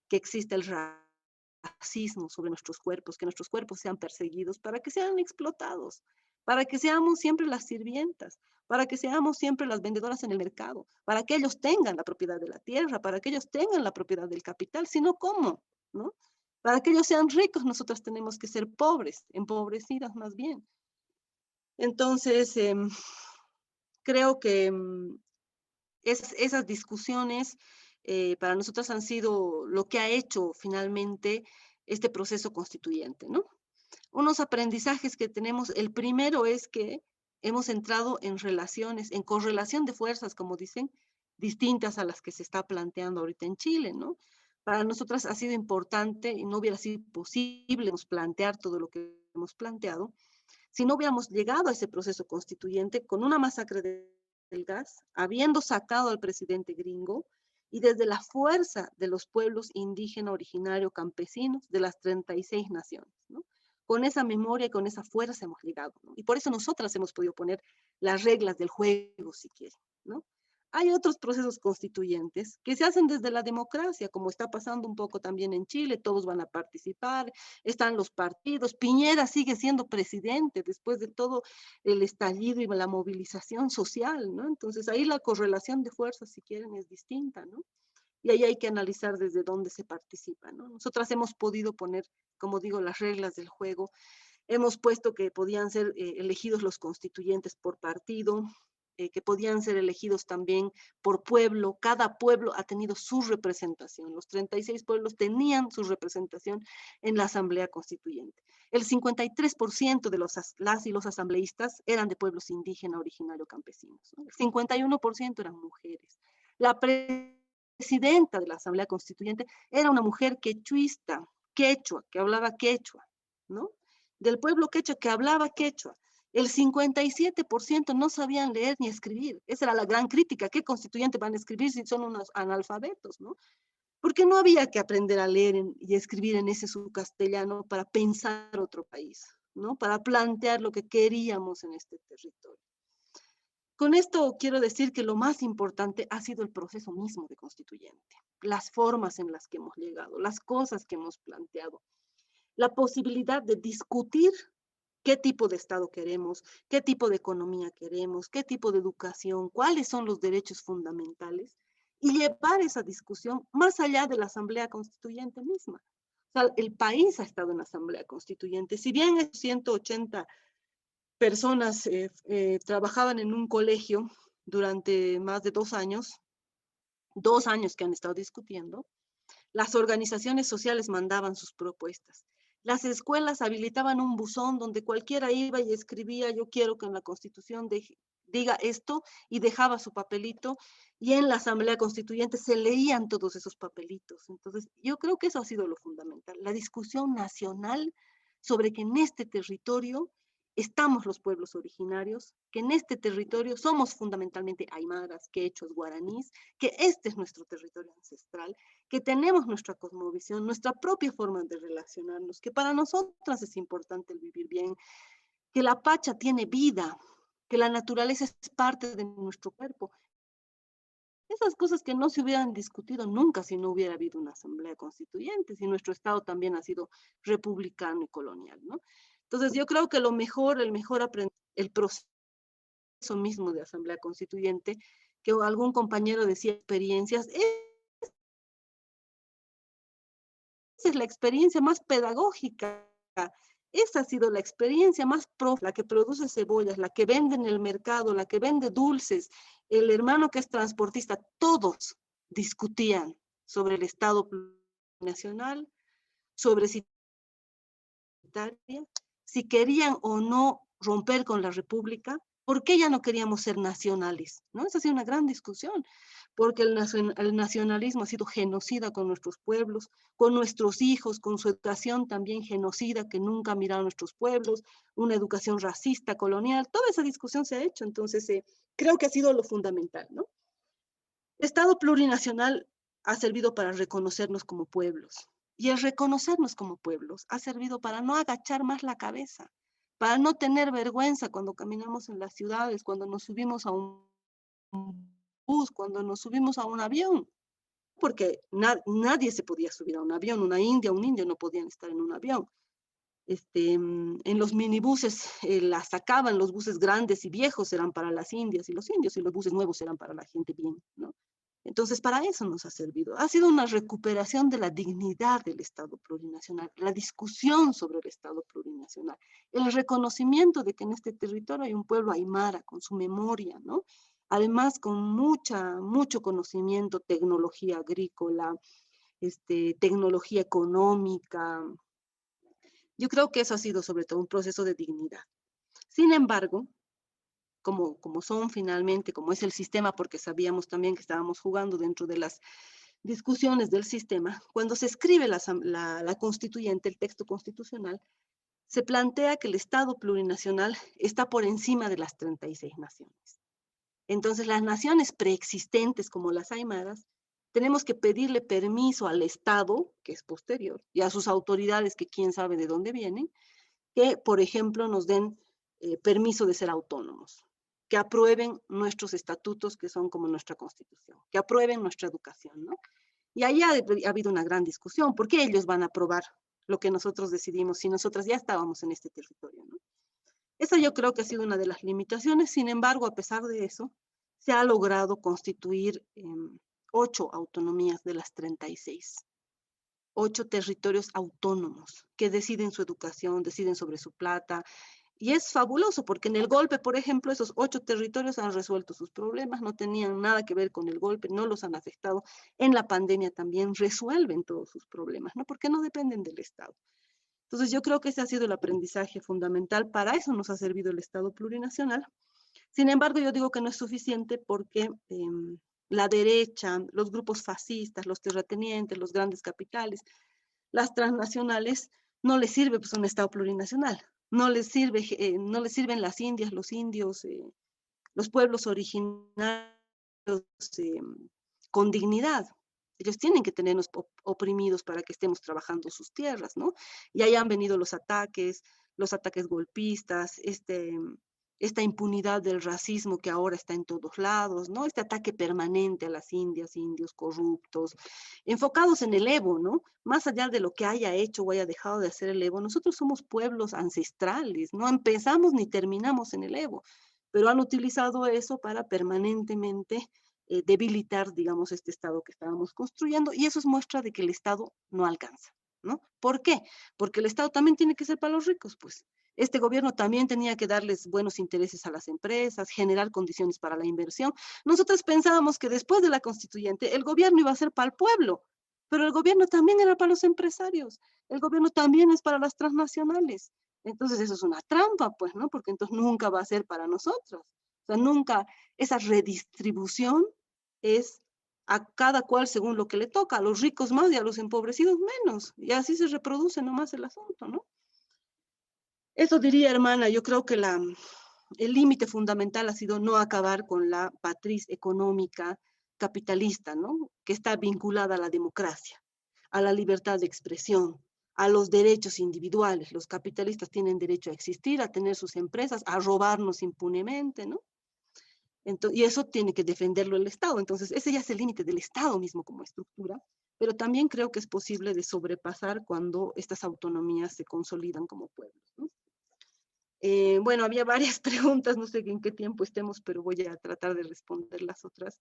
que exista el racismo sobre nuestros cuerpos, que nuestros cuerpos sean perseguidos para que sean explotados, para que seamos siempre las sirvientas, para que seamos siempre las vendedoras en el mercado, para que ellos tengan la propiedad de la tierra, para que ellos tengan la propiedad del capital, sino cómo, ¿no? Para que ellos sean ricos, nosotras tenemos que ser pobres, empobrecidas más bien. Entonces, creo que esas discusiones para nosotras han sido lo que ha hecho finalmente este proceso constituyente, ¿no? Unos aprendizajes que tenemos, el primero es que hemos entrado en relaciones, en correlación de fuerzas, como dicen, distintas a las que se está planteando ahorita en Chile, ¿no? Para nosotras ha sido importante y no hubiera sido posible plantear todo lo que hemos planteado si no hubiéramos llegado a ese proceso constituyente con una masacre del gas, habiendo sacado al presidente gringo, y desde la fuerza de los pueblos indígena, originario, campesinos de las 36 naciones, ¿no? Con esa memoria y con esa fuerza hemos llegado, ¿no? Y por eso nosotras hemos podido poner las reglas del juego, si quieren, ¿no? Hay otros procesos constituyentes que se hacen desde la democracia, como está pasando un poco también en Chile, todos van a participar, están los partidos, Piñera sigue siendo presidente después de todo el estallido y la movilización social, ¿no? Entonces ahí la correlación de fuerzas, si quieren, es distinta, ¿no? Y ahí hay que analizar desde dónde se participa, ¿no? Nosotras hemos podido poner, como digo, las reglas del juego, hemos puesto que podían ser elegidos los constituyentes por partido, que podían ser elegidos también por pueblo. Cada pueblo ha tenido su representación. Los 36 pueblos tenían su representación en la Asamblea Constituyente. El 53% de las y los asambleístas eran de pueblos indígenas, originarios, campesinos, ¿no? El 51% eran mujeres. La presidenta de la Asamblea Constituyente era una mujer quechuista, quechua, que hablaba quechua, ¿no? Del pueblo quechua que hablaba quechua. El 57% no sabían leer ni escribir. Esa era la gran crítica. ¿Qué constituyente van a escribir si son unos analfabetos, no? Porque no había que aprender a leer y escribir en ese subcastellano para pensar otro país, ¿no? Para plantear lo que queríamos en este territorio. Con esto quiero decir que lo más importante ha sido el proceso mismo de constituyente, las formas en las que hemos llegado, las cosas que hemos planteado, la posibilidad de discutir qué tipo de Estado queremos, qué tipo de economía queremos, qué tipo de educación, cuáles son los derechos fundamentales, y llevar esa discusión más allá de la Asamblea Constituyente misma. O sea, el país ha estado en la Asamblea Constituyente. Si bien 180 personas trabajaban en un colegio durante más de 2 años que han estado discutiendo, las organizaciones sociales mandaban sus propuestas. Las escuelas habilitaban un buzón donde cualquiera iba y escribía, yo quiero que en la Constitución diga esto, y dejaba su papelito, y en la Asamblea Constituyente se leían todos esos papelitos. Entonces, yo creo que eso ha sido lo fundamental, la discusión nacional sobre que en este territorio estamos los pueblos originarios, que en este territorio somos fundamentalmente aymaras, quechuas, guaraníes, que este es nuestro territorio ancestral, que tenemos nuestra cosmovisión, nuestra propia forma de relacionarnos, que para nosotras es importante el vivir bien, que la Pacha tiene vida, que la naturaleza es parte de nuestro cuerpo. Esas cosas que no se hubieran discutido nunca si no hubiera habido una asamblea constituyente, si nuestro Estado también ha sido republicano y colonial, ¿no? Entonces yo creo que el mejor el proceso mismo de asamblea constituyente, que algún compañero decía experiencias, esa es la experiencia más pedagógica. Esa ha sido la experiencia más la que produce cebollas, la que vende en el mercado, la que vende dulces, el hermano que es transportista, todos discutían sobre el Estado plurinacional, sobre si querían o no romper con la República, ¿por qué ya no queríamos ser nacionales? ¿No? Esa ha sido una gran discusión, porque el nacionalismo ha sido genocida con nuestros pueblos, con nuestros hijos, con su educación también genocida, que nunca miraron a nuestros pueblos, una educación racista, colonial, toda esa discusión se ha hecho, entonces creo que ha sido lo fundamental, ¿no? Estado plurinacional ha servido para reconocernos como pueblos, y el reconocernos como pueblos ha servido para no agachar más la cabeza, para no tener vergüenza cuando caminamos en las ciudades, cuando nos subimos a un bus, cuando nos subimos a un avión, porque nadie se podía subir a un avión, una india, un indio no podían estar en un avión. En los minibuses las sacaban, los buses grandes y viejos eran para las indias, y los indios, y los buses nuevos eran para la gente bien, ¿no? Entonces, para eso nos ha servido. Ha sido una recuperación de la dignidad del Estado plurinacional, la discusión sobre el Estado plurinacional, el reconocimiento de que en este territorio hay un pueblo aymara con su memoria, ¿no? Además, con mucho conocimiento, tecnología agrícola, tecnología económica. Yo creo que eso ha sido sobre todo un proceso de dignidad. Sin embargo, como son finalmente, como es el sistema, porque sabíamos también que estábamos jugando dentro de las discusiones del sistema, cuando se escribe la constituyente, el texto constitucional, se plantea que el Estado plurinacional está por encima de las 36 naciones. Entonces, las naciones preexistentes, como las aymaras, tenemos que pedirle permiso al Estado, que es posterior, y a sus autoridades, que quién sabe de dónde vienen, que, por ejemplo, nos den permiso de ser autónomos, que aprueben nuestros estatutos, que son como nuestra Constitución, que aprueben nuestra educación, ¿no? Y ahí ha habido una gran discusión. ¿Por qué ellos van a aprobar lo que nosotros decidimos si nosotras ya estábamos en este territorio, ¿no? Esa yo creo que ha sido una de las limitaciones. Sin embargo, a pesar de eso, se ha logrado constituir 8 autonomías de las 36. 8 territorios autónomos que deciden su educación, deciden sobre su plata. Y es fabuloso porque en el golpe, por ejemplo, esos 8 territorios han resuelto sus problemas, no tenían nada que ver con el golpe, no los han afectado. En la pandemia también resuelven todos sus problemas, ¿no? Porque no dependen del Estado. Entonces yo creo que ese ha sido el aprendizaje fundamental. Para eso nos ha servido el Estado plurinacional. Sin embargo, yo digo que no es suficiente porque la derecha, los grupos fascistas, los terratenientes, los grandes capitales, las transnacionales, no les sirve pues un Estado plurinacional. No les sirven las indias, los indios, los pueblos originarios con dignidad. Ellos tienen que tenernos oprimidos para que estemos trabajando sus tierras, ¿no? Y ahí han venido los ataques golpistas, esta impunidad del racismo que ahora está en todos lados, ¿no? Este ataque permanente a las indias, indios corruptos, enfocados en el Evo, ¿no? Más allá de lo que haya hecho o haya dejado de hacer el Evo, nosotros somos pueblos ancestrales, no empezamos ni terminamos en el Evo, pero han utilizado eso para permanentemente debilitar, digamos, este Estado que estábamos construyendo, y eso es muestra de que el Estado no alcanza, ¿no? ¿Por qué? Porque el Estado también tiene que ser para los ricos, pues. Este gobierno también tenía que darles buenos intereses a las empresas, generar condiciones para la inversión. Nosotros pensábamos que después de la constituyente el gobierno iba a ser para el pueblo, pero el gobierno también era para los empresarios, el gobierno también es para las transnacionales. Entonces eso es una trampa, pues, ¿no? Porque entonces nunca va a ser para nosotros. O sea, nunca esa redistribución es a cada cual según lo que le toca, a los ricos más y a los empobrecidos menos. Y así se reproduce nomás el asunto, ¿no? Eso diría, hermana, yo creo que el límite fundamental ha sido no acabar con la matriz económica capitalista, ¿no? Que está vinculada a la democracia, a la libertad de expresión, a los derechos individuales. Los capitalistas tienen derecho a existir, a tener sus empresas, a robarnos impunemente, ¿no? Entonces, y eso tiene que defenderlo el Estado. Entonces, ese ya es el límite del Estado mismo como estructura, pero también creo que es posible de sobrepasar cuando estas autonomías se consolidan como pueblos, ¿no? Bueno, había varias preguntas, no sé en qué tiempo estemos, pero voy a tratar de responder las otras.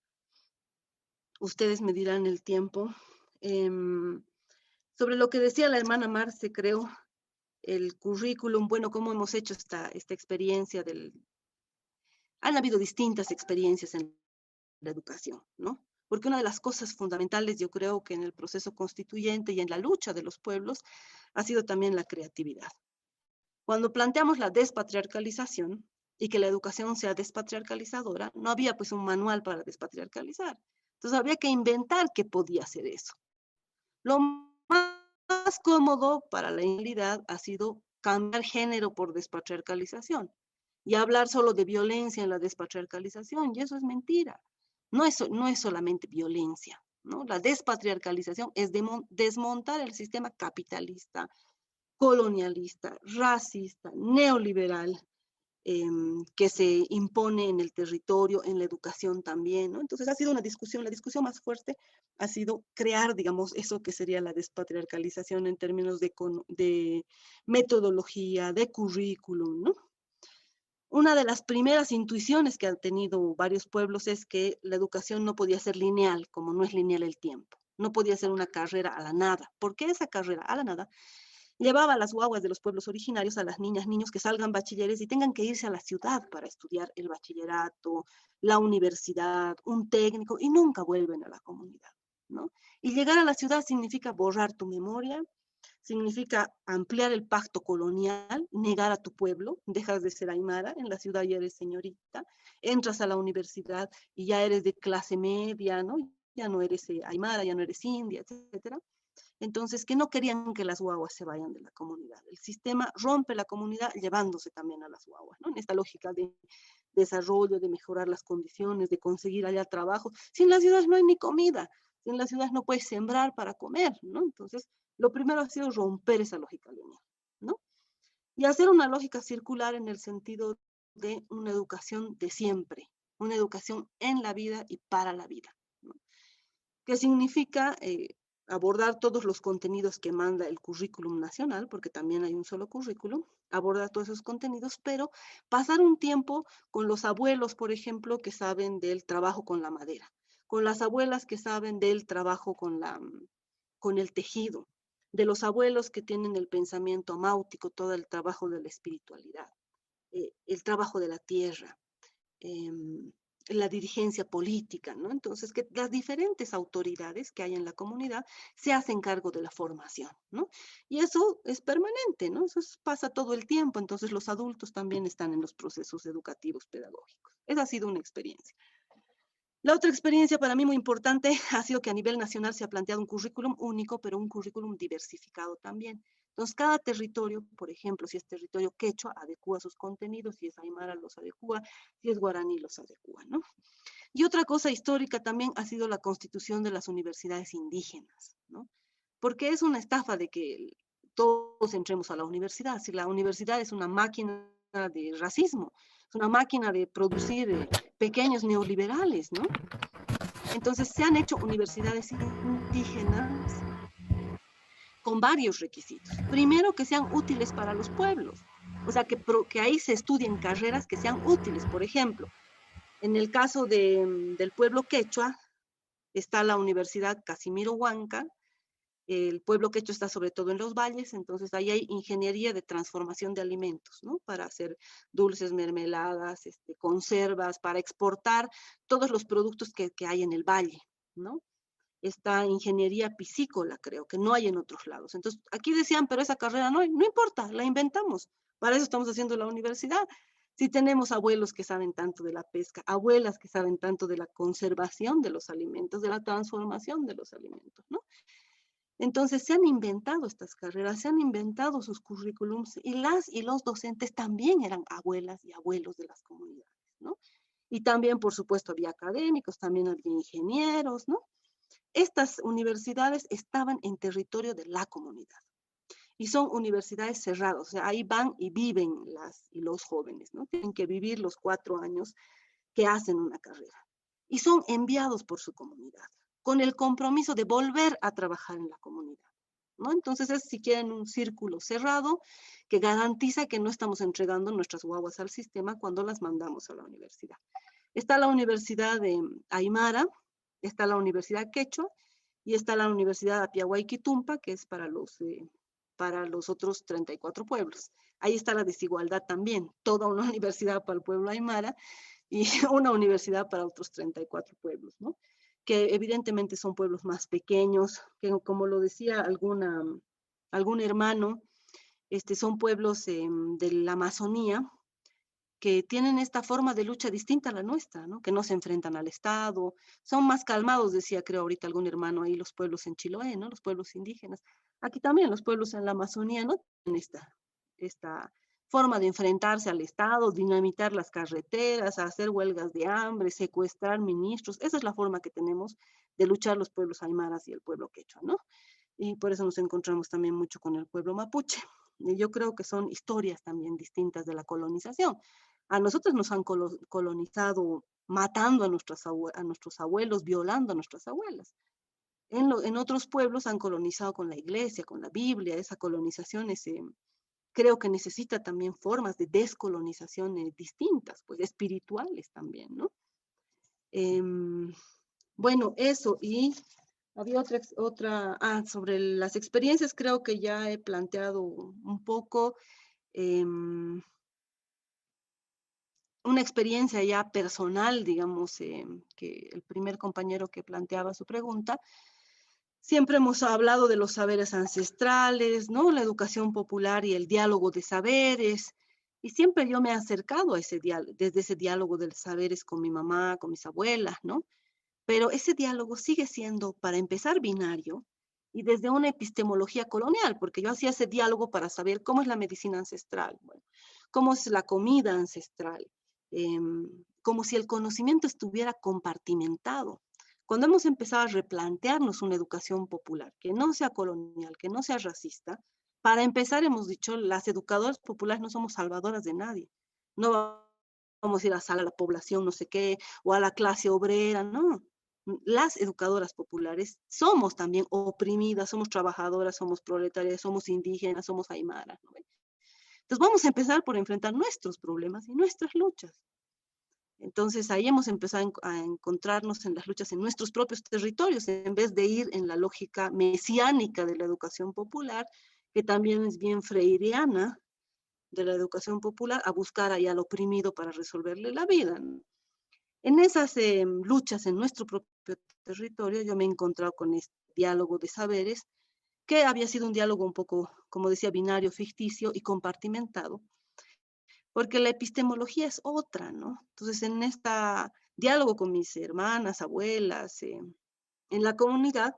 Ustedes me dirán el tiempo. Sobre lo que decía la hermana Marce, creo, el currículum, bueno, cómo hemos hecho esta experiencia Han habido distintas experiencias en la educación, ¿no? Porque una de las cosas fundamentales, yo creo que en el proceso constituyente y en la lucha de los pueblos, ha sido también la creatividad. Cuando planteamos la despatriarcalización y que la educación sea despatriarcalizadora, no había pues un manual para despatriarcalizar. Entonces había que inventar qué podía hacer eso. Lo más cómodo para la realidad ha sido cambiar género por despatriarcalización y hablar solo de violencia en la despatriarcalización, y eso es mentira. No es solamente violencia, ¿no? La despatriarcalización es desmontar el sistema capitalista, colonialista, racista, neoliberal, que se impone en el territorio, en la educación también, ¿no? Entonces ha sido una discusión, la discusión más fuerte ha sido crear, digamos, eso que sería la despatriarcalización en términos de metodología, de currículum, ¿no? Una de las primeras intuiciones que han tenido varios pueblos es que la educación no podía ser lineal, como no es lineal el tiempo. No podía ser una carrera a la nada. ¿Por qué esa carrera a la nada? Llevaba a las guaguas de los pueblos originarios, a las niñas, niños que salgan bachilleres y tengan que irse a la ciudad para estudiar el bachillerato, la universidad, un técnico, y nunca vuelven a la comunidad, ¿no? Y llegar a la ciudad significa borrar tu memoria, significa ampliar el pacto colonial, negar a tu pueblo, dejas de ser aymara, en la ciudad ya eres señorita, entras a la universidad y ya eres de clase media, ¿no? Ya no eres aymara, ya no eres india, etcétera. Entonces, que no querían que las guaguas se vayan de la comunidad. El sistema rompe la comunidad llevándose también a las guaguas, ¿no? En esta lógica de desarrollo, de mejorar las condiciones, de conseguir allá trabajo. Si en las ciudades no hay ni comida, si en las ciudades no puedes sembrar para comer, ¿no? Entonces, lo primero ha sido romper esa lógica lineal, ¿no? Y hacer una lógica circular en el sentido de una educación de siempre, una educación en la vida y para la vida, ¿no? Que significa abordar todos los contenidos que manda el currículum nacional, porque también hay un solo currículum, abordar todos esos contenidos, pero pasar un tiempo con los abuelos, por ejemplo, que saben del trabajo con la madera, con las abuelas que saben del trabajo con el tejido, de los abuelos que tienen el pensamiento amáutico, todo el trabajo de la espiritualidad, el trabajo de la tierra, la dirigencia política, ¿no? Entonces, que las diferentes autoridades que hay en la comunidad se hacen cargo de la formación, ¿no? Y eso es permanente, ¿no? Eso pasa todo el tiempo, entonces los adultos también están en los procesos educativos pedagógicos. Esa ha sido una experiencia. La otra experiencia para mí muy importante ha sido que a nivel nacional se ha planteado un currículum único, pero un currículum diversificado también. Entonces, cada territorio, por ejemplo, si es territorio quechua, adecúa sus contenidos, si es aymara, los adecúa, si es guaraní, los adecúa, ¿no? Y otra cosa histórica también ha sido la constitución de las universidades indígenas, ¿no? Porque es una estafa de que todos entremos a la universidad. Si la universidad es una máquina de racismo, es una máquina de producir pequeños neoliberales, ¿no? Entonces se han hecho universidades indígenas con varios requisitos. Primero, que sean útiles para los pueblos, o sea, que ahí se estudien carreras que sean útiles. Por ejemplo, en el caso del pueblo quechua, está la Universidad Casimiro Huanca. El pueblo quechua está sobre todo en los valles, entonces ahí hay ingeniería de transformación de alimentos, ¿no? Para hacer dulces, mermeladas, conservas, para exportar todos los productos que hay en el valle, ¿no? Está ingeniería piscícola, creo, que no hay en otros lados. Entonces, aquí decían, pero esa carrera no hay, no importa, la inventamos. Para eso estamos haciendo la universidad. Si tenemos abuelos que saben tanto de la pesca, abuelas que saben tanto de la conservación de los alimentos, de la transformación de los alimentos, ¿no? Entonces se han inventado estas carreras, se han inventado sus currículums y los docentes también eran abuelas y abuelos de las comunidades, ¿no? Y también, por supuesto, había académicos, también había ingenieros, ¿no? Estas universidades estaban en territorio de la comunidad y son universidades cerradas, o sea, ahí van y viven los jóvenes, ¿no? Tienen que vivir los 4 años que hacen una carrera y son enviados por su comunidad con el compromiso de volver a trabajar en la comunidad, ¿no? Entonces es, si quieren, un círculo cerrado que garantiza que no estamos entregando nuestras guaguas al sistema cuando las mandamos a la universidad. Está la Universidad de Aymara, está la Universidad Quechua y está la Universidad Apiahuayquitumpa, que es para los otros 34 pueblos. Ahí está la desigualdad también, toda una universidad para el pueblo aymara y una universidad para otros 34 pueblos, ¿no? Que evidentemente son pueblos más pequeños, que como lo decía algún hermano, son pueblos de la Amazonía que tienen esta forma de lucha distinta a la nuestra, ¿no? Que no se enfrentan al Estado, son más calmados, decía creo ahorita algún hermano ahí, los pueblos en Chiloé, ¿no? Los pueblos indígenas. Aquí también los pueblos en la Amazonía no tienen esta forma de enfrentarse al Estado, dinamitar las carreteras, hacer huelgas de hambre, secuestrar ministros. Esa es la forma que tenemos de luchar los pueblos aymaras y el pueblo quechua, ¿no? Y por eso nos encontramos también mucho con el pueblo mapuche. Y yo creo que son historias también distintas de la colonización. A nosotros nos han colonizado matando a nuestros abuelos, violando a nuestras abuelas. En otros pueblos han colonizado con la iglesia, con la Biblia. Esa colonización creo que necesita también formas de descolonización distintas, pues espirituales también, ¿no? Bueno, eso, y había otra sobre las experiencias, creo que ya he planteado un poco una experiencia ya personal, digamos, que el primer compañero que planteaba su pregunta. Siempre hemos hablado de los saberes ancestrales, ¿no? La educación popular y el diálogo de saberes. Y siempre yo me he acercado a desde ese diálogo de saberes con mi mamá, con mis abuelas, ¿no? Pero ese diálogo sigue siendo, para empezar, binario y desde una epistemología colonial, porque yo hacía ese diálogo para saber cómo es la medicina ancestral, bueno, cómo es la comida ancestral, como si el conocimiento estuviera compartimentado. Cuando hemos empezado a replantearnos una educación popular, que no sea colonial, que no sea racista, para empezar hemos dicho, las educadoras populares no somos salvadoras de nadie. No vamos a ir a salvar a la población no sé qué, o a la clase obrera, no. Las educadoras populares somos también oprimidas, somos trabajadoras, somos proletarias, somos indígenas, somos aymaras, ¿no? Entonces vamos a empezar por enfrentar nuestros problemas y nuestras luchas. Entonces ahí hemos empezado a encontrarnos en las luchas en nuestros propios territorios, en vez de ir en la lógica mesiánica de la educación popular, que también es bien freiriana, de la educación popular, a buscar allá al oprimido para resolverle la vida, ¿no? En esas luchas en nuestro propio territorio, yo me he encontrado con este diálogo de saberes, que había sido un diálogo un poco, como decía, binario, ficticio y compartimentado, porque la epistemología es otra, ¿no? Entonces, en este diálogo con mis hermanas, abuelas, en la comunidad,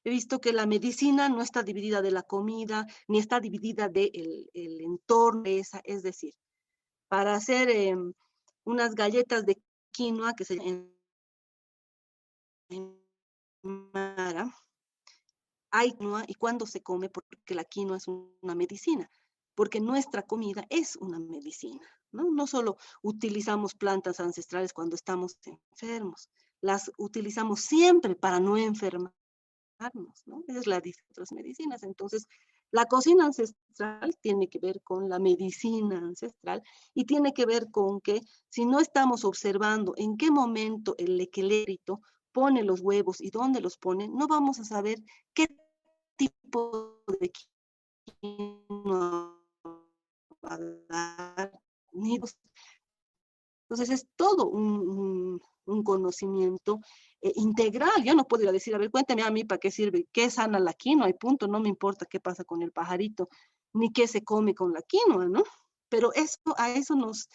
he visto que la medicina no está dividida de la comida, ni está dividida del entorno, es decir, para hacer unas galletas de quinoa que se llaman hay quinoa y cuándo se come, porque la quinoa es una medicina, porque nuestra comida es una medicina, ¿no? No solo utilizamos plantas ancestrales cuando estamos enfermos, las utilizamos siempre para no enfermarnos, ¿no? Esa es la diferencia de otras medicinas. Entonces, la cocina ancestral tiene que ver con la medicina ancestral y tiene que ver con que si no estamos observando en qué momento el equilérito pone los huevos y dónde los pone, no vamos a saber qué tipo de quinoa va a dar. Entonces es todo un conocimiento integral. Yo no puedo ir a decir, a ver, cuéntame a mí para qué sirve, qué sana la quinoa y punto, no me importa qué pasa con el pajarito, ni qué se come con la quinoa, ¿no? Pero a eso nos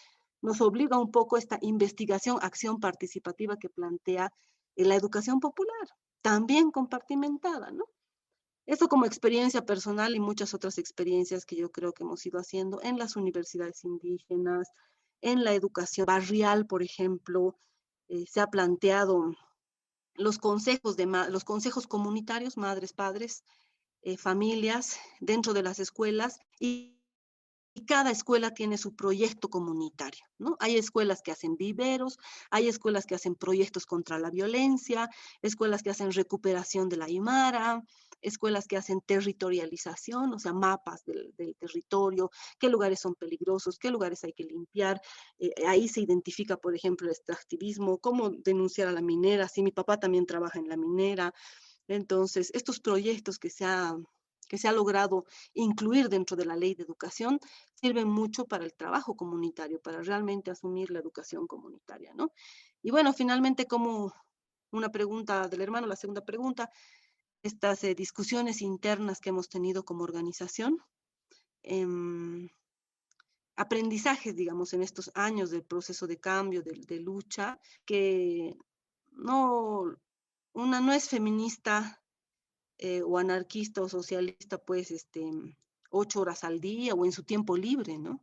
obliga un poco esta investigación, acción participativa que plantea la educación popular, también compartimentada, ¿no? Esto como experiencia personal y muchas otras experiencias que yo creo que hemos ido haciendo en las universidades indígenas, en la educación barrial, por ejemplo, se ha planteado los consejos comunitarios, madres, padres, familias, dentro de las escuelas, y cada escuela tiene su proyecto comunitario, ¿no? Hay escuelas que hacen viveros, hay escuelas que hacen proyectos contra la violencia, escuelas que hacen recuperación de la Aymara, escuelas que hacen territorialización, o sea, mapas del territorio, qué lugares son peligrosos, qué lugares hay que limpiar. Ahí se identifica, por ejemplo, el extractivismo, cómo denunciar a la minera, si mi papá también trabaja en la minera. Entonces, estos proyectos que se ha logrado incluir dentro de la ley de educación, sirven mucho para el trabajo comunitario, para realmente asumir la educación comunitaria, ¿no? Y bueno, finalmente, como una pregunta del hermano, la segunda pregunta, estas discusiones internas que hemos tenido como organización, aprendizajes, digamos, en estos años del proceso de cambio, de lucha, que una no es feminista o anarquista o socialista, pues, 8 horas al día o en su tiempo libre, ¿no?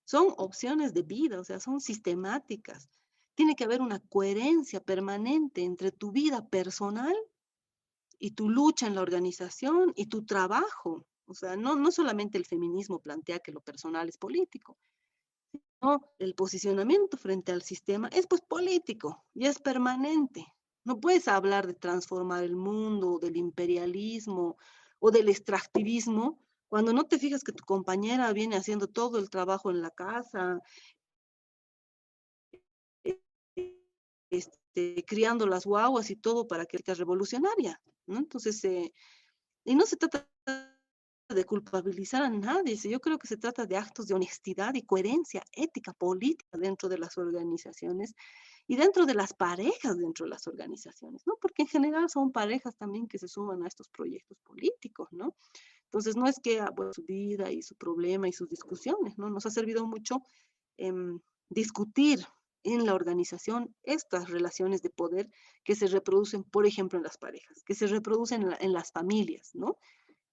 Son opciones de vida, o sea, son sistemáticas. Tiene que haber una coherencia permanente entre tu vida personal y tu lucha en la organización y tu trabajo. O sea, no solamente el feminismo plantea que lo personal es político, no, el posicionamiento frente al sistema es pues político y es permanente. No puedes hablar de transformar el mundo, del imperialismo o del extractivismo cuando no te fijas que tu compañera viene haciendo todo el trabajo en la casa, eh, criando las guaguas y todo para que sea revolucionaria, ¿no? Entonces, y no se trata de culpabilizar a nadie, yo creo que se trata de actos de honestidad y coherencia ética, política dentro de las organizaciones y dentro de las parejas dentro de las organizaciones, ¿no? Porque en general son parejas también que se suman a estos proyectos políticos, ¿no? Entonces no es que bueno, su vida y su problema y sus discusiones, ¿no? Nos ha servido mucho discutir en la organización estas relaciones de poder que se reproducen, por ejemplo, en las parejas, que se reproducen en las familias, ¿no?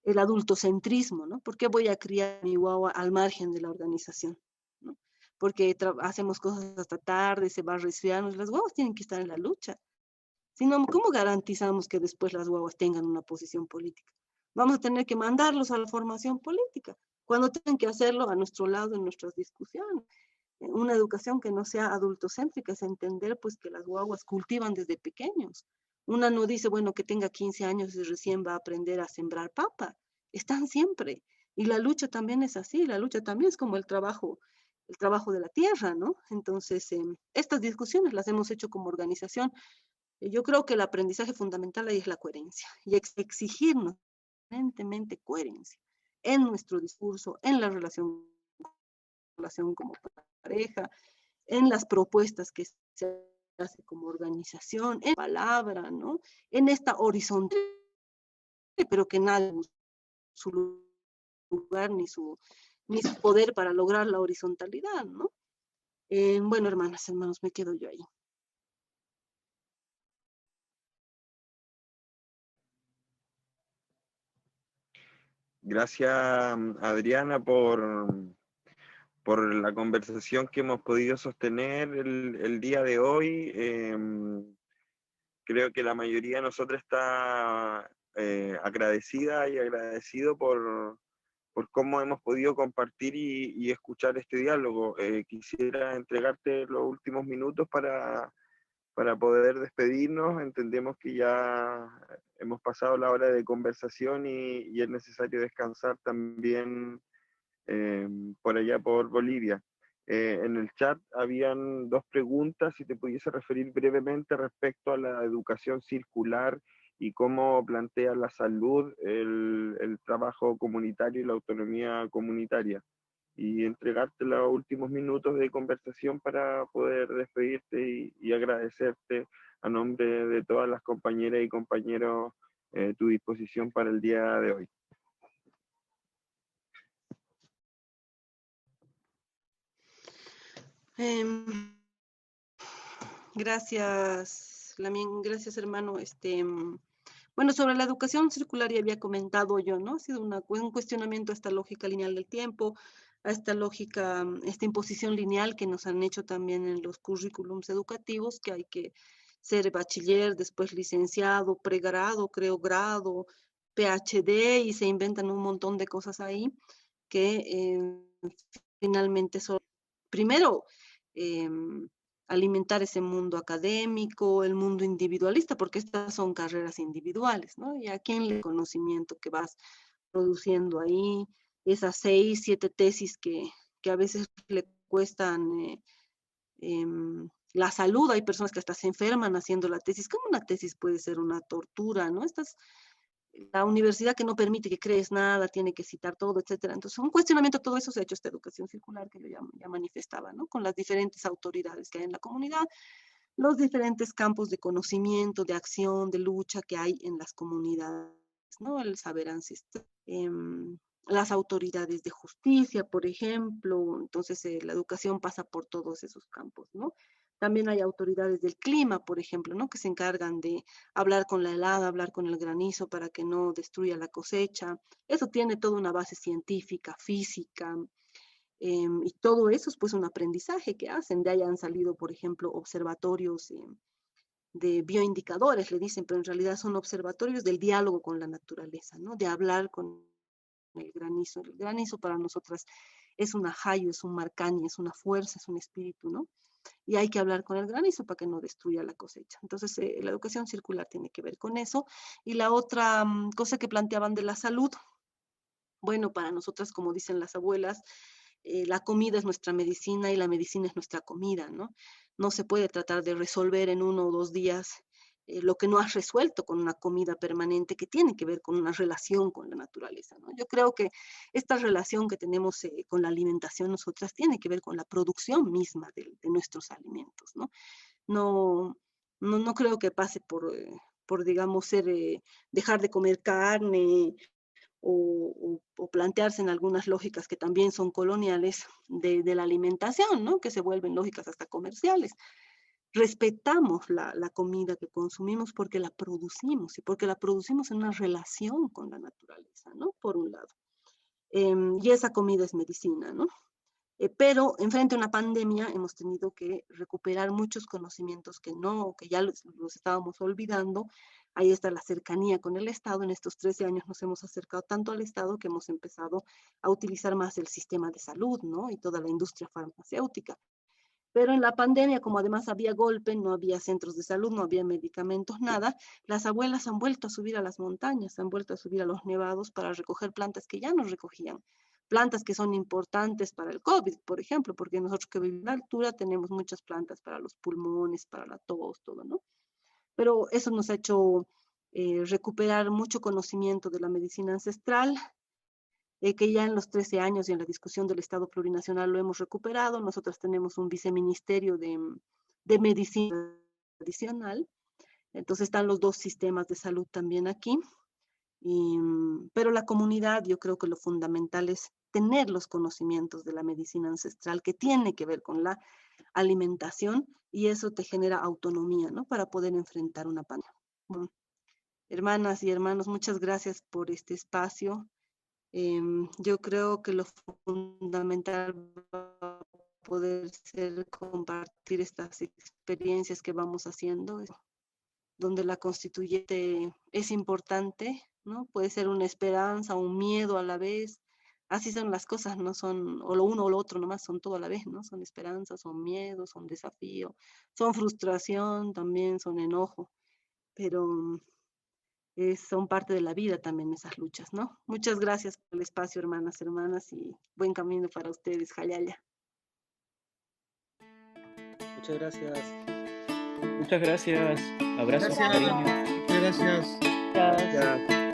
El adultocentrismo, ¿no? ¿Por qué voy a criar a mi guagua al margen de la organización? ¿No? Porque hacemos cosas hasta tarde, se va a resfriarnos, las guaguas tienen que estar en la lucha. Si no, ¿cómo garantizamos que después las guaguas tengan una posición política? Vamos a tener que mandarlos a la formación política, cuando tengan que hacerlo a nuestro lado en nuestras discusiones. Una educación que no sea adultocéntrica es entender pues que las guaguas cultivan desde pequeños. Una no dice, bueno, que tenga 15 años y recién va a aprender a sembrar papa. Están siempre. Y la lucha también es así, la lucha también es como el trabajo de la tierra, ¿no? Entonces, estas discusiones las hemos hecho como organización. Yo creo que el aprendizaje fundamental ahí es la coherencia y exigirnos permanentemente coherencia en nuestro discurso, en la relación como pareja, en las propuestas que se hace como organización, en palabra, ¿no? En esta horizontal, pero que nadie su lugar ni su poder para lograr la horizontalidad, ¿no? Bueno, hermanas, hermanos, me quedo yo ahí. Gracias, Adriana, por la conversación que hemos podido sostener el día de hoy. Creo que la mayoría de nosotros está agradecida y agradecido por cómo hemos podido compartir y escuchar este diálogo. Quisiera entregarte los últimos minutos para poder despedirnos. Entendemos que ya hemos pasado la hora de conversación y es necesario descansar también por allá por Bolivia. En el chat habían dos preguntas, si te pudiese referir brevemente respecto a la educación circular y cómo plantea la salud, el trabajo comunitario y la autonomía comunitaria. Y entregarte los últimos minutos de conversación para poder despedirte y agradecerte a nombre de todas las compañeras y compañeros tu disposición para el día de hoy. Gracias, Lamien, gracias, hermano. Bueno, sobre la educación circular ya había comentado yo, ¿no? Ha sido un cuestionamiento a esta lógica lineal del tiempo, a esta lógica, esta imposición lineal que nos han hecho también en los currículums educativos, que hay que ser bachiller, después licenciado, pregrado, creo grado, PhD, y se inventan un montón de cosas ahí que finalmente son, primero, alimentar ese mundo académico, el mundo individualista, porque estas son carreras individuales, ¿no? Y aquí en el conocimiento que vas produciendo ahí, esas 6, 7 tesis que a veces le cuestan la salud, hay personas que hasta se enferman haciendo la tesis. ¿Cómo una tesis puede ser una tortura, no? La universidad que no permite que crees nada, tiene que citar todo, etcétera. Entonces, un cuestionamiento, todo eso se ha hecho esta educación circular que yo ya manifestaba, ¿no? Con las diferentes autoridades que hay en la comunidad, los diferentes campos de conocimiento, de acción, de lucha que hay en las comunidades, ¿no? El saber ancestral, las autoridades de justicia, por ejemplo. Entonces, la educación pasa por todos esos campos, ¿no? También hay autoridades del clima, por ejemplo, ¿no? Que se encargan de hablar con la helada, hablar con el granizo para que no destruya la cosecha. Eso tiene toda una base científica, física, y todo eso es pues un aprendizaje que hacen. De ahí han salido, por ejemplo, observatorios de bioindicadores, le dicen, pero en realidad son observatorios del diálogo con la naturaleza, ¿no? De hablar con el granizo. El granizo para nosotras es un ajayo, es un marcaña, es una fuerza, es un espíritu, ¿no? Y hay que hablar con el granizo para que no destruya la cosecha. Entonces, la educación circular tiene que ver con eso. Y la otra cosa que planteaban de la salud, bueno, para nosotras, como dicen las abuelas, la comida es nuestra medicina y la medicina es nuestra comida, ¿no? No se puede tratar de resolver en 1 o 2 días lo que no has resuelto con una comida permanente que tiene que ver con una relación con la naturaleza, ¿no? Yo creo que esta relación que tenemos con la alimentación nosotras tiene que ver con la producción misma de nuestros alimentos, ¿no? No creo que pase por digamos, dejar de comer carne o plantearse en algunas lógicas que también son coloniales de la alimentación, ¿no? Que se vuelven lógicas hasta comerciales. Respetamos la comida que consumimos porque la producimos y porque la producimos en una relación con la naturaleza, ¿no? Por un lado. Y esa comida es medicina, ¿no? Pero enfrente a una pandemia hemos tenido que recuperar muchos conocimientos que ya los estábamos olvidando. Ahí está la cercanía con el Estado. En estos 13 años nos hemos acercado tanto al Estado que hemos empezado a utilizar más el sistema de salud, ¿no? Y toda la industria farmacéutica. Pero en la pandemia, como además había golpe, no había centros de salud, no había medicamentos, nada, las abuelas han vuelto a subir a las montañas, han vuelto a subir a los nevados para recoger plantas que ya no recogían. Plantas que son importantes para el COVID, por ejemplo, porque nosotros que vivimos en altura tenemos muchas plantas para los pulmones, para la tos, todo, ¿no? Pero eso nos ha hecho recuperar mucho conocimiento de la medicina ancestral, que ya en los 13 años y en la discusión del Estado plurinacional lo hemos recuperado. Nosotros tenemos un viceministerio de medicina tradicional, entonces están los dos sistemas de salud también aquí. Pero la comunidad, yo creo que lo fundamental es tener los conocimientos de la medicina ancestral que tiene que ver con la alimentación y eso te genera autonomía, ¿no? Para poder enfrentar una pandemia. Bueno, hermanas y hermanos, muchas gracias por este espacio. Yo creo que lo fundamental va a poder ser compartir estas experiencias que vamos haciendo, donde la constituyente es importante, ¿no? Puede ser una esperanza, un miedo a la vez. Así son las cosas, no son o lo uno o lo otro nomás, son todo a la vez, ¿no? Son esperanza, son miedo, son desafío, son frustración, también son enojo, pero son parte de la vida también esas luchas, ¿no? Muchas gracias por el espacio, hermanas, y buen camino para ustedes, Jayaya. Muchas gracias. Muchas gracias. Abrazos, Gracias. cariño. Muchas gracias. Gracias.